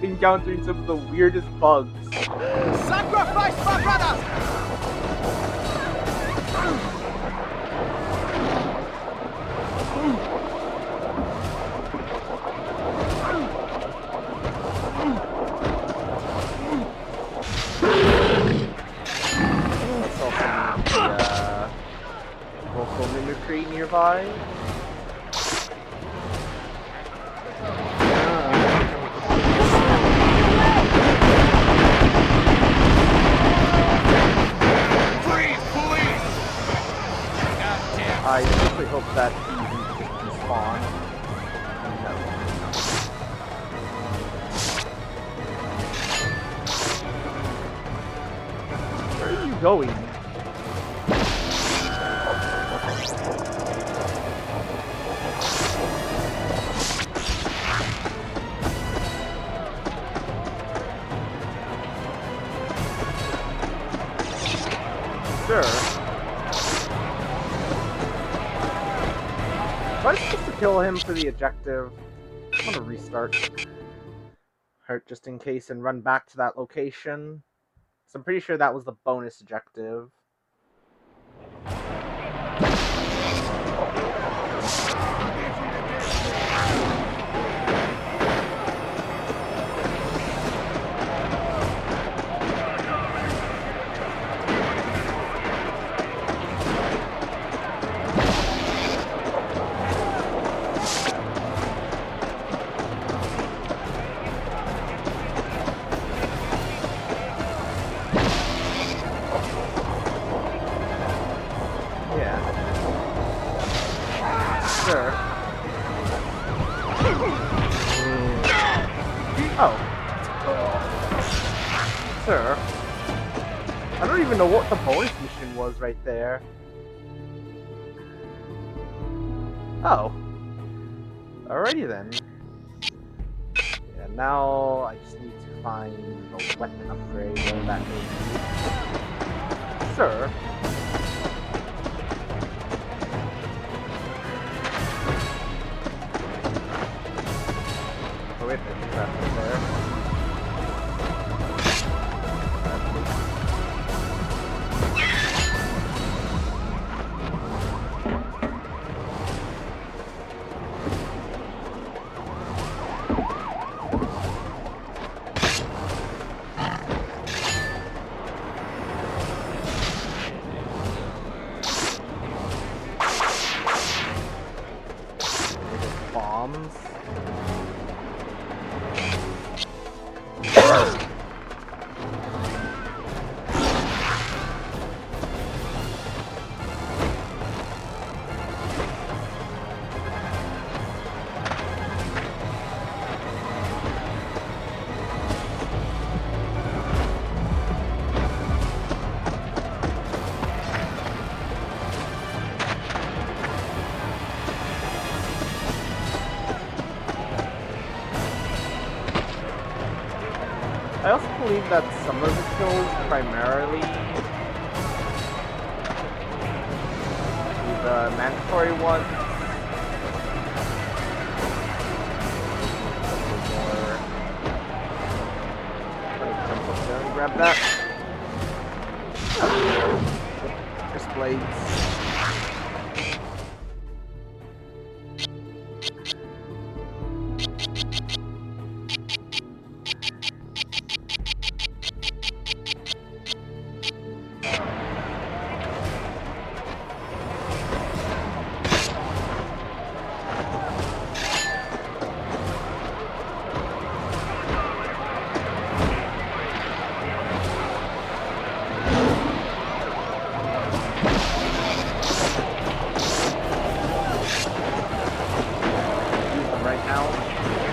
encountering some of the weirdest bugs? Sacrifice my brother! Vocal mimicry nearby. I simply hope that he can respawn. No. Where are you going? Sure. Am I supposed to kill him for the objective? I'm gonna restart. Hurt just in case and run back to that location. So I'm pretty sure that was the bonus objective. Sure. Oh. Sir. I don't even know what the bonus mission was right there. Oh. Alrighty then. Yeah, now I just need to find a weapon upgrade where that is. Sir. Oh wait, there's a weapon there. Bombs. believe that some of the kills primarily the mandatory ones. Jump up there and grab that. Just blades.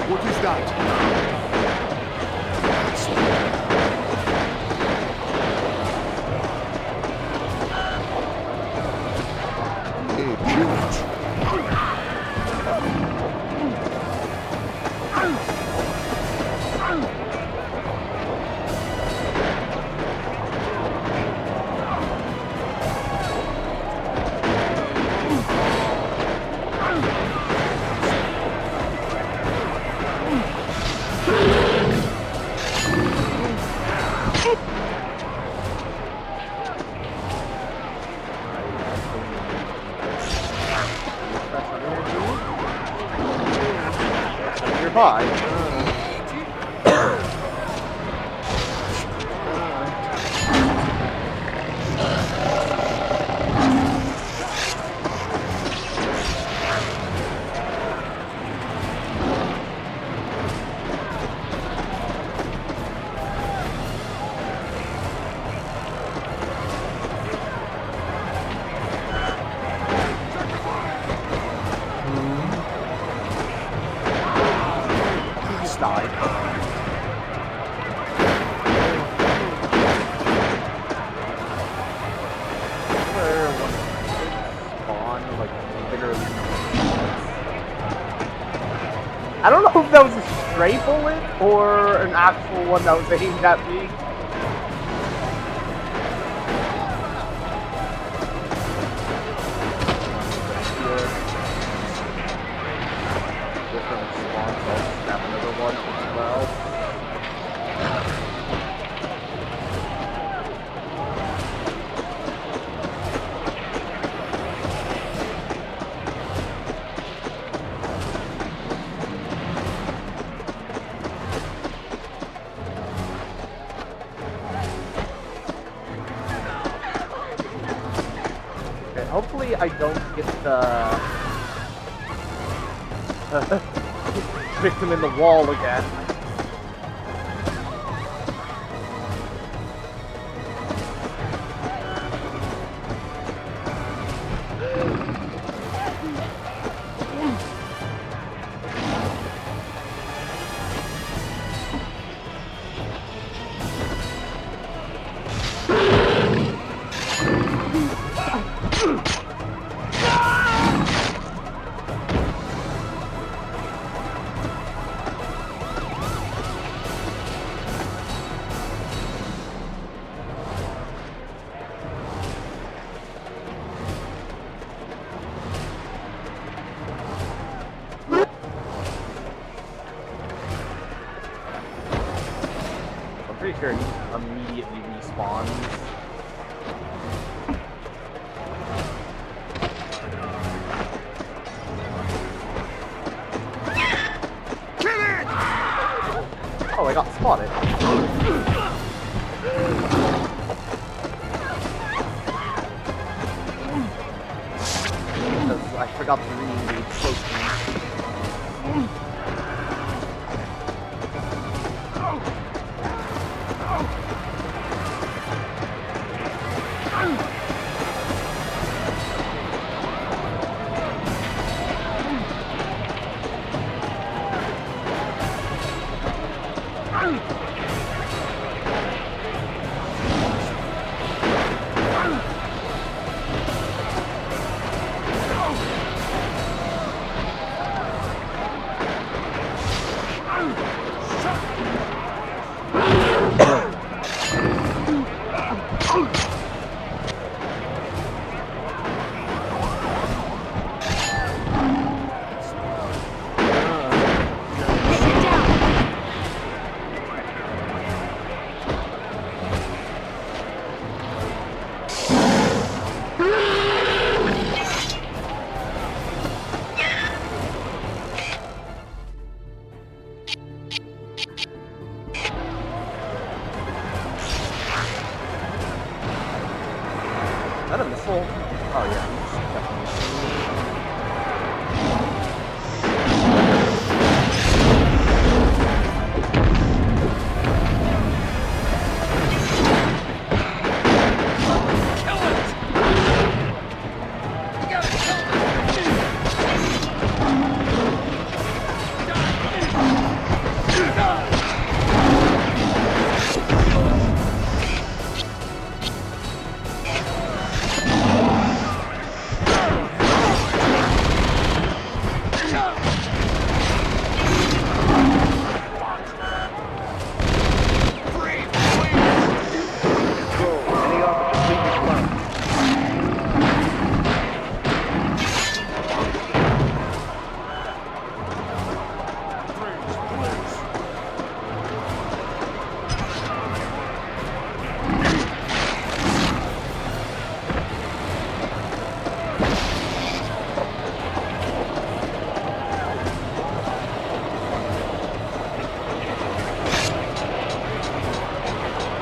What is that? Nearby. Died. Where spawn, like, literally. I don't know if that was a stray bullet or an actual one that was aimed at me. Different spawns, so I'll snap another one as well. Okay, hopefully I don't get the victim in the wall again. Pretty sure he immediately respawns. Kill it! Oh, I got spotted. Because I forgot to re-engage closely.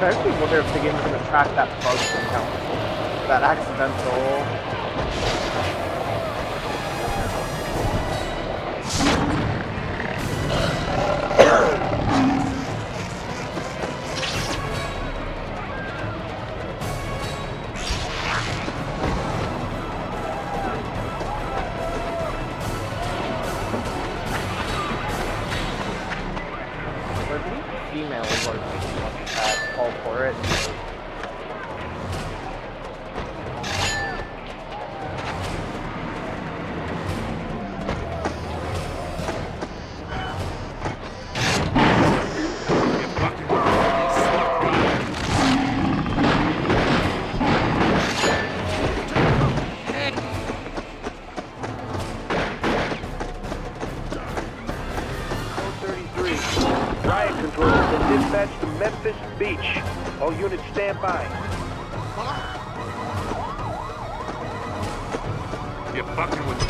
I actually wonder if the game is going to track that bug encounter, that accidental. Female or that call for it. Dispatch to Memphis Beach. All units stand by. You're fucking with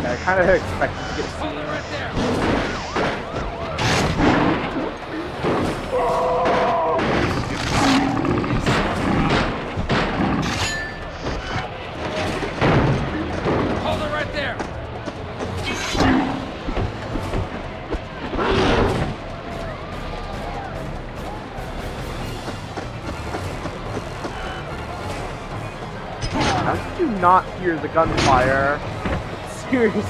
I kind of expected to get seen. Right there. Hold it right there. How did you not hear the gunfire? Seriously.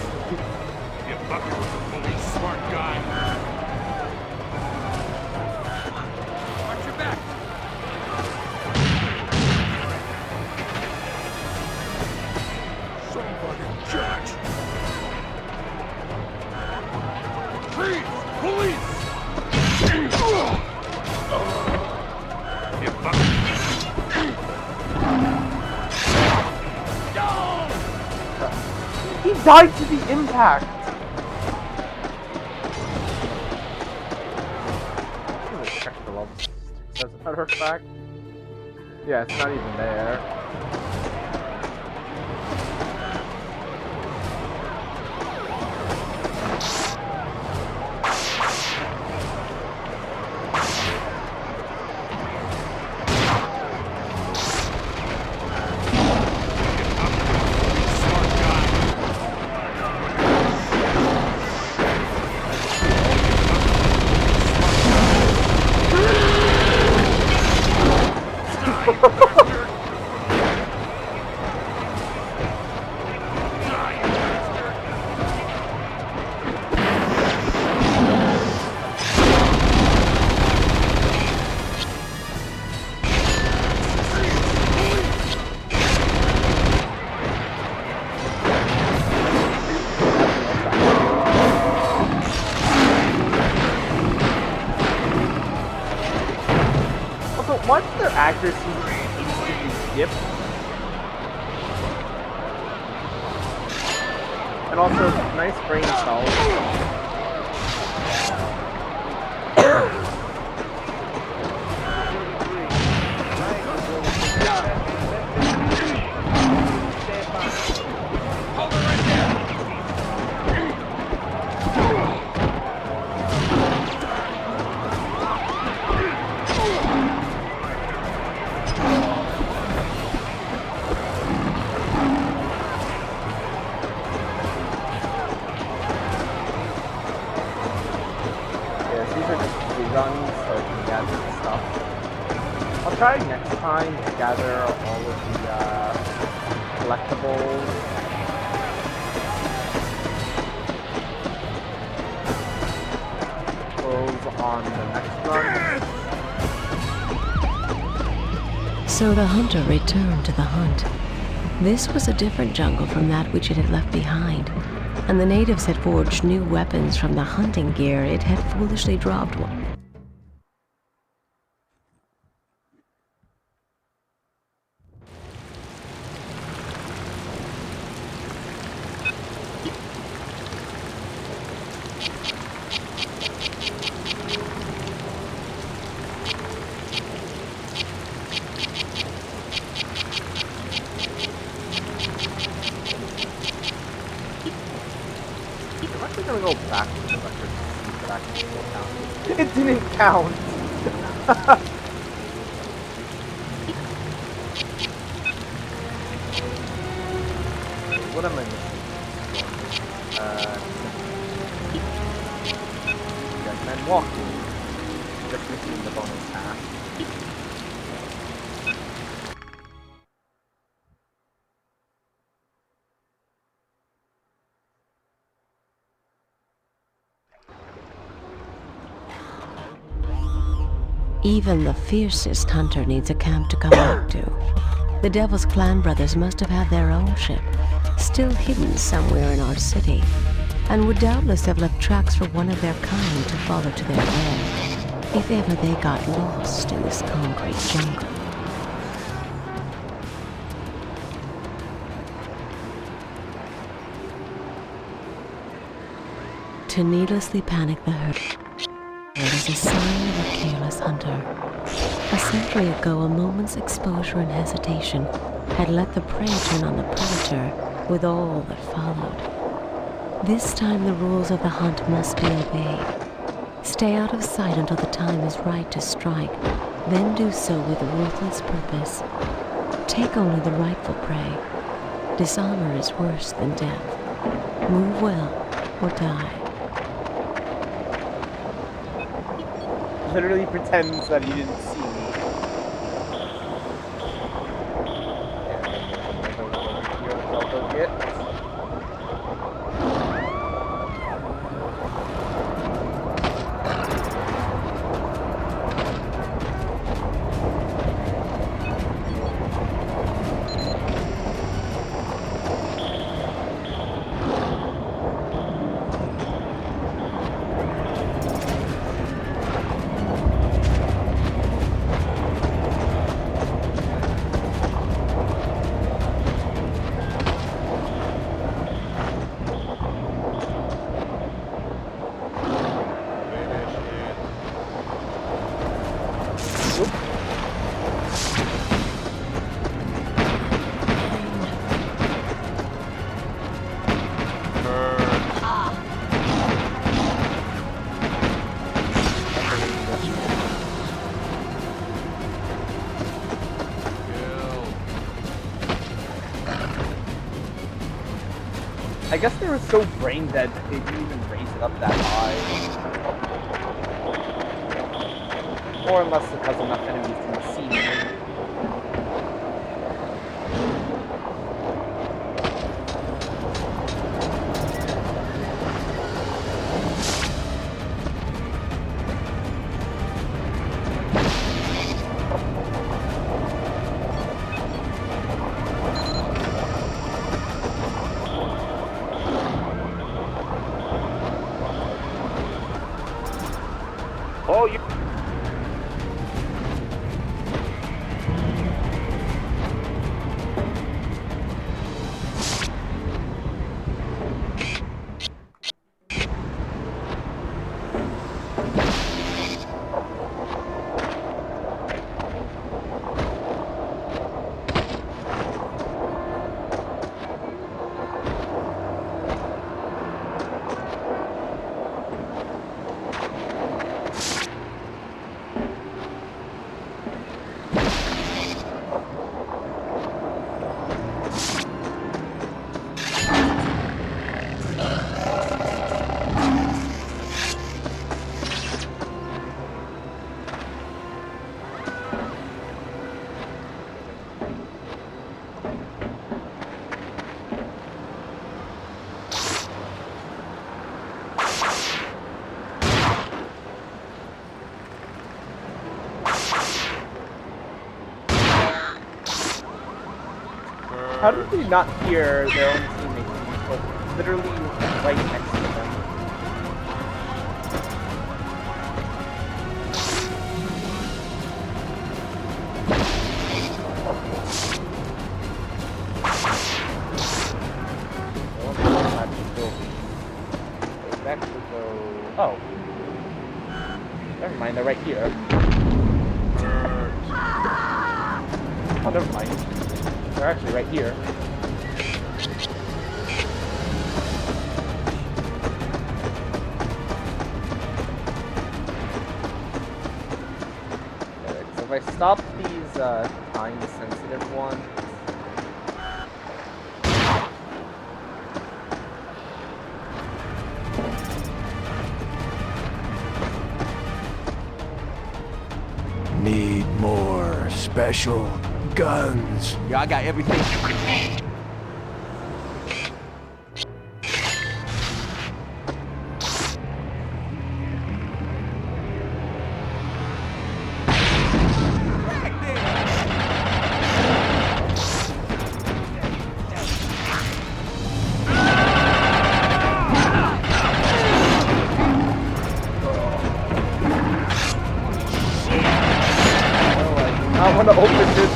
You're fucking with the police, smart guy. Watch your back. Somebody judge. Freeze! Police! You fucking... He died to the impact! I'm gonna check the level statistics as a matter of fact. Yeah, it's not even there. Why does their accuracy instantly dip? And also, nice brain cells. Hold it right there. Guns so I can gather the stuff. I'll try next time to gather all of the collectibles. Close on the next run. So the hunter returned to the hunt. This was a different jungle from that which it had left behind. and the natives had forged new weapons from the hunting gear it had foolishly dropped one. I'm actually gonna go back to the record to see if it actually still counted. It didn't count! What am I missing? Young men walking. Just missing the bonus task. Even the fiercest hunter needs a camp to come back to. The Devil's clan brothers must have had their own ship, still hidden somewhere in our city, and would doubtless have left tracks for one of their kind to follow to their lair, if ever they got lost in this concrete jungle. To needlessly panic the herd is a sign of a careless hunter. A century ago, a moment's exposure and hesitation had let the prey turn on the predator with all that followed. This time the rules of the hunt must be obeyed. Stay out of sight until the time is right to strike, then do so with ruthless purpose. Take only the rightful prey. Dishonor is worse than death. Move well or die. Literally pretends that he didn't see me. I'll go get. I guess they were so brain dead that they didn't even raise it up that high. Or unless because enough enemies didn't see me. All you... How did they not hear their own teammates being spoken? literally right next to them. Oh. Never mind, they're right here. Oh, never mind. They're actually right here. Alright, so if I stop these time-sensitive ones, Need more special guns. Yeah, I got everything you could need. I want to open this.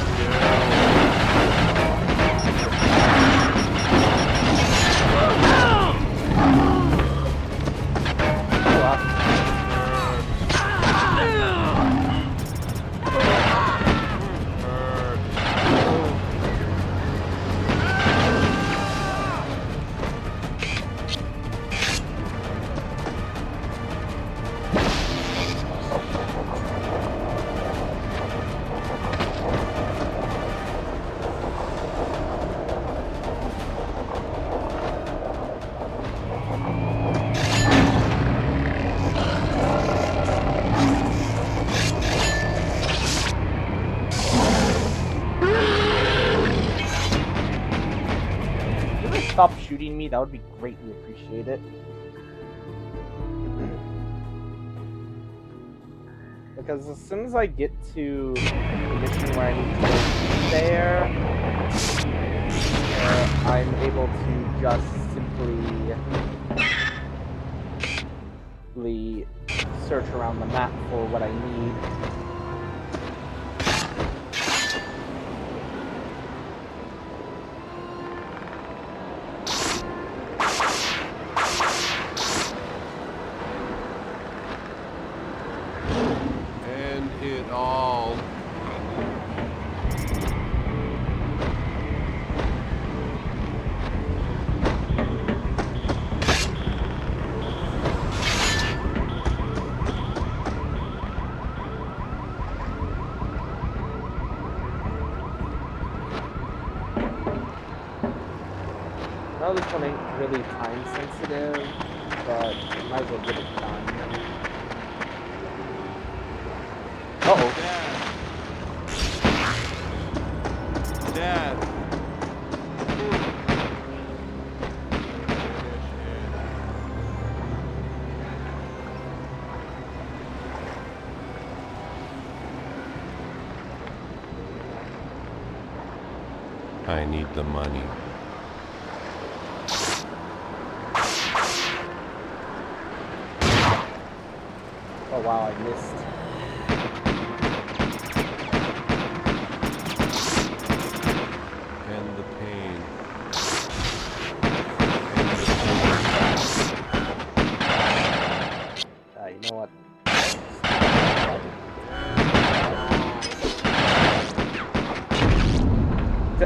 Stop shooting me, that would be greatly appreciated. Because as soon as I get to the mission where I need to go there, I'm able to just simply search around the map for what I need. It all. No, this one ain't really time sensitive, but might as well get it done. Uh-oh. Dad. I need the money. Oh wow, I missed. And the pain. You know what?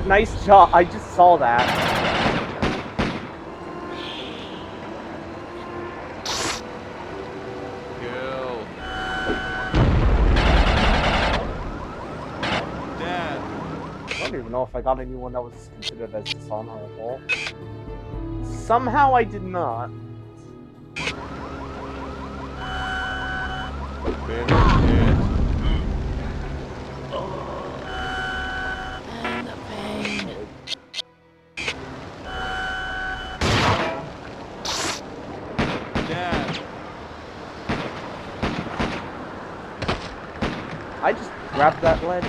Nice job. I just saw that. Kill. Dad. I don't even know if I got anyone that was considered as dishonorable. Somehow I did not. Finish it. And the pain. Dad. I just grabbed that ledge.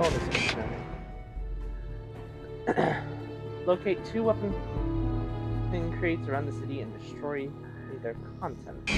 bonus mission. Locate 2 weapon crates around the city and destroy their contents.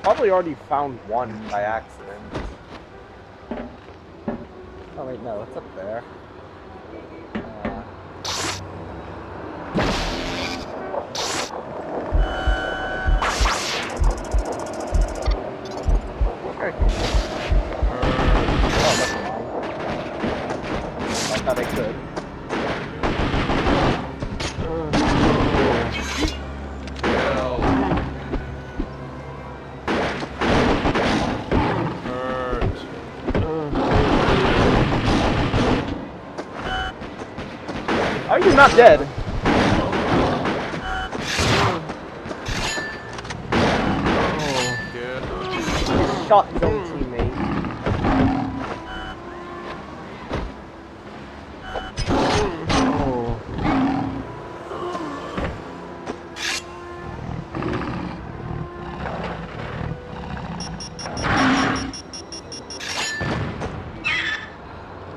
Probably already found one by accident. Oh wait, no, it's up there. Okay. Oh, that's fine. I thought I could. Are you not dead? He shot his own teammate.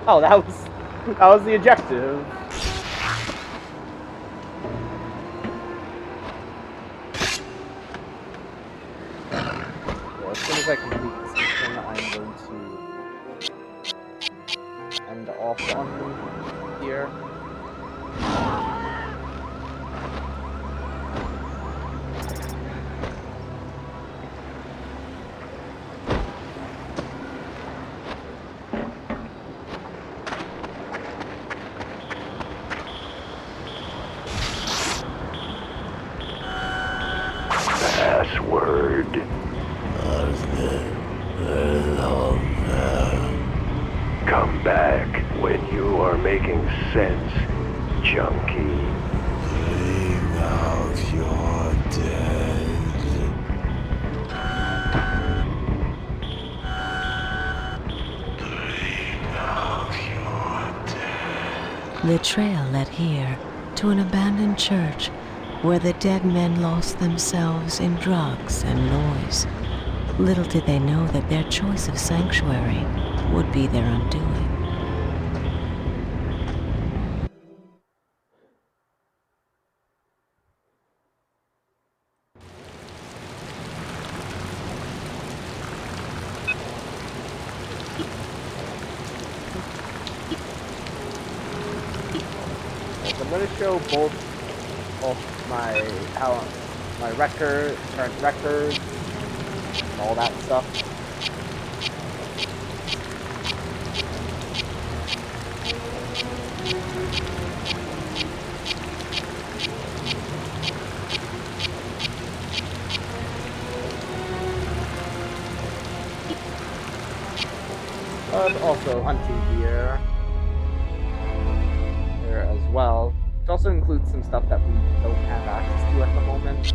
Oh, that was the objective. As soon as I complete this mission, I'm going to end off on here. Password. Come back when you are making sense, junkie. Bring out your dead. Bring out your dead. The trail led here to an abandoned church where the dead men lost themselves in drugs and noise. Little did they know that their choice of sanctuary would be their undoing. I'm going to show both my current records, and all that stuff. But also hunting gear there as well. It also includes some stuff that we don't have access to at the moment.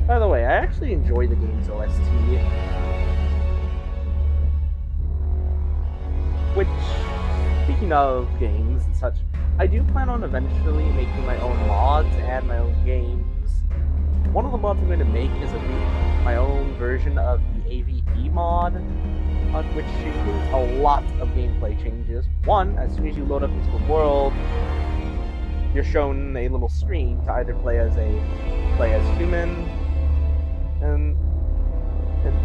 By the way, I actually enjoy the game's OST. Which, speaking of games and such, I do plan on eventually making my own mods and my own game mods I'm going to make is my own version of the AVP mod, which includes a lot of gameplay changes. One, as soon as you load up into the world, you're shown a little screen to either play as human and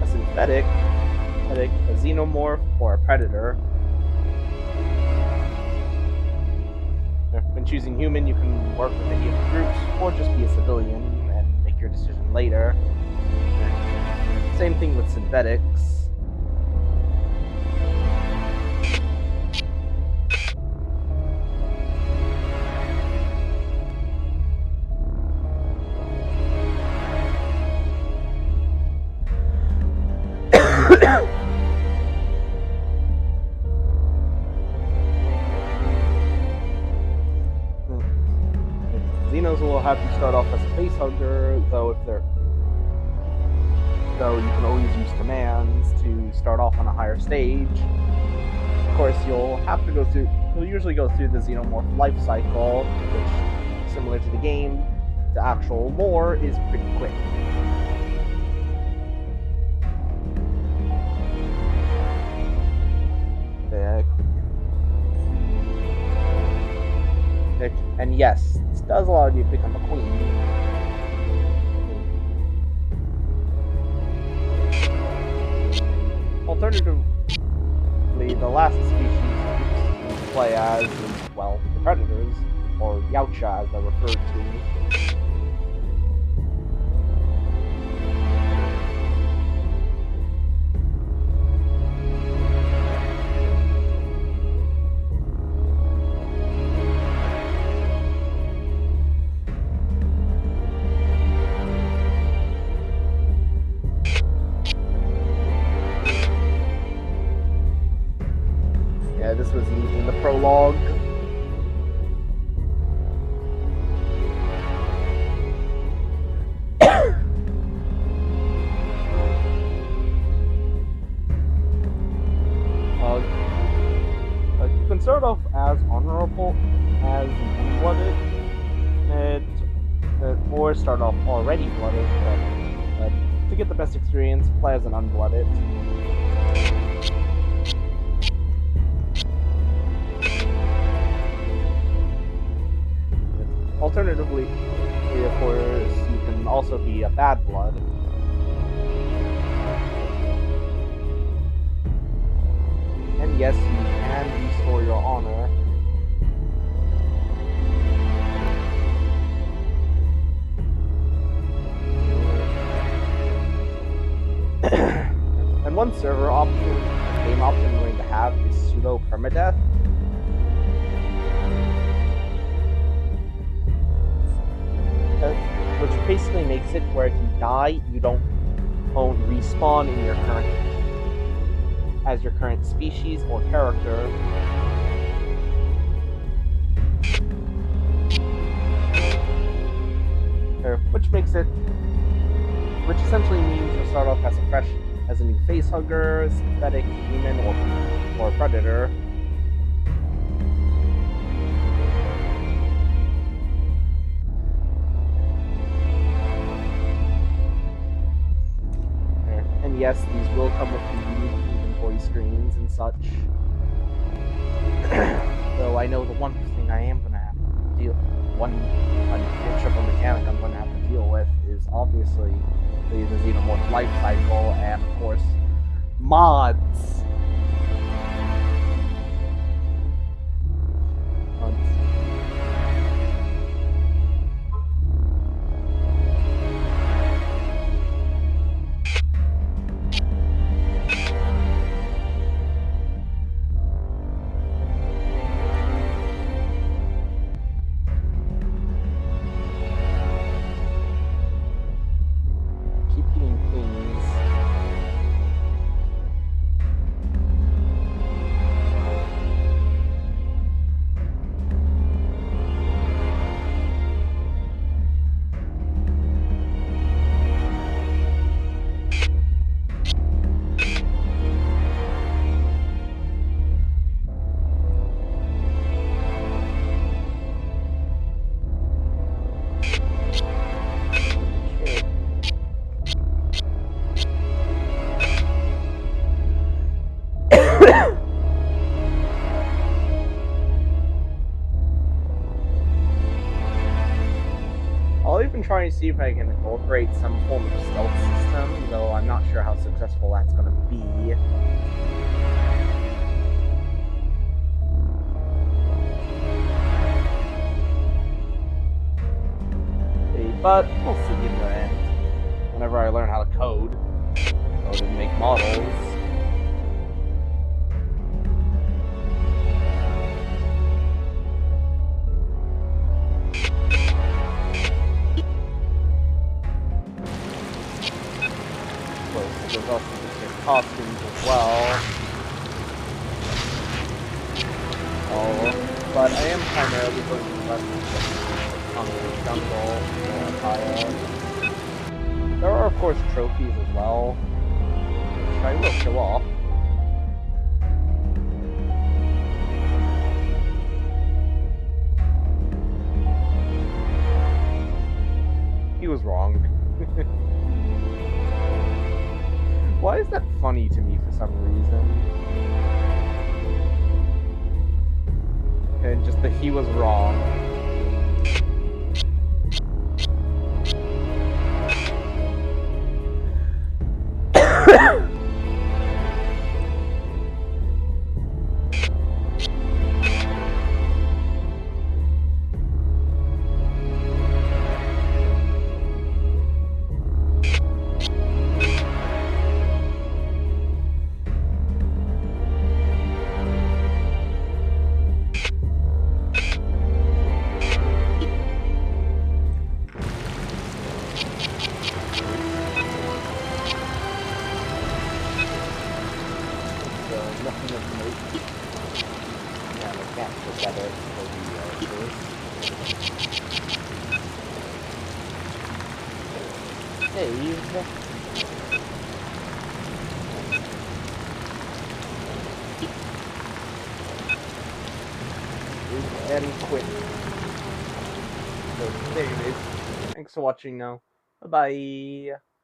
a synthetic, a xenomorph, or a predator. When choosing human, you can work with any of the groups, or just be a civilian and make your decision later. Same thing with synthetics. Xenos will have you start off as a facehugger, though you can always use commands to start off on a higher stage. Of course, you'll usually go through the xenomorph life cycle, which, similar to the game, the actual lore is pretty quick. And yes, this does allow you to become a queen. Alternatively, the last species you play as is, well, the predators, or Yautja as they're referred to. This was in the prologue. You can start off as honorable, as unblooded, or start off already blooded. But to get the best experience, play as an unblooded. Alternatively, of course, you can also be a bad blood. And yes, you can restore your honor. And one server game option I'm going to have is pseudo permadeath. Which basically makes it where if you die, you don't respawn in your current species or character. Which essentially means you'll start off as a new facehugger, synthetic, human, or predator. And yes, these will come with unique inventory screens and such. Though I know the one thing I am gonna have to deal one triple mechanic I'm gonna have to deal with is obviously the xenomorph life cycle and of course mods. I've been trying to see if I can incorporate some form of stealth system, though I'm not sure how successful that's gonna be. But we'll see in the end. Whenever I learn how to code and make models. There's also different costumes as well. Oh, but I am primarily going to invest in concrete jungle or Ohio. There are of course trophies as well, which I will show off. He was wrong. Why is that funny to me for some reason? And just that he was wrong. Nothing of note. Yeah, I can't look at it for the save. Is very quick. So there it is. Thanks for watching now. Bye bye.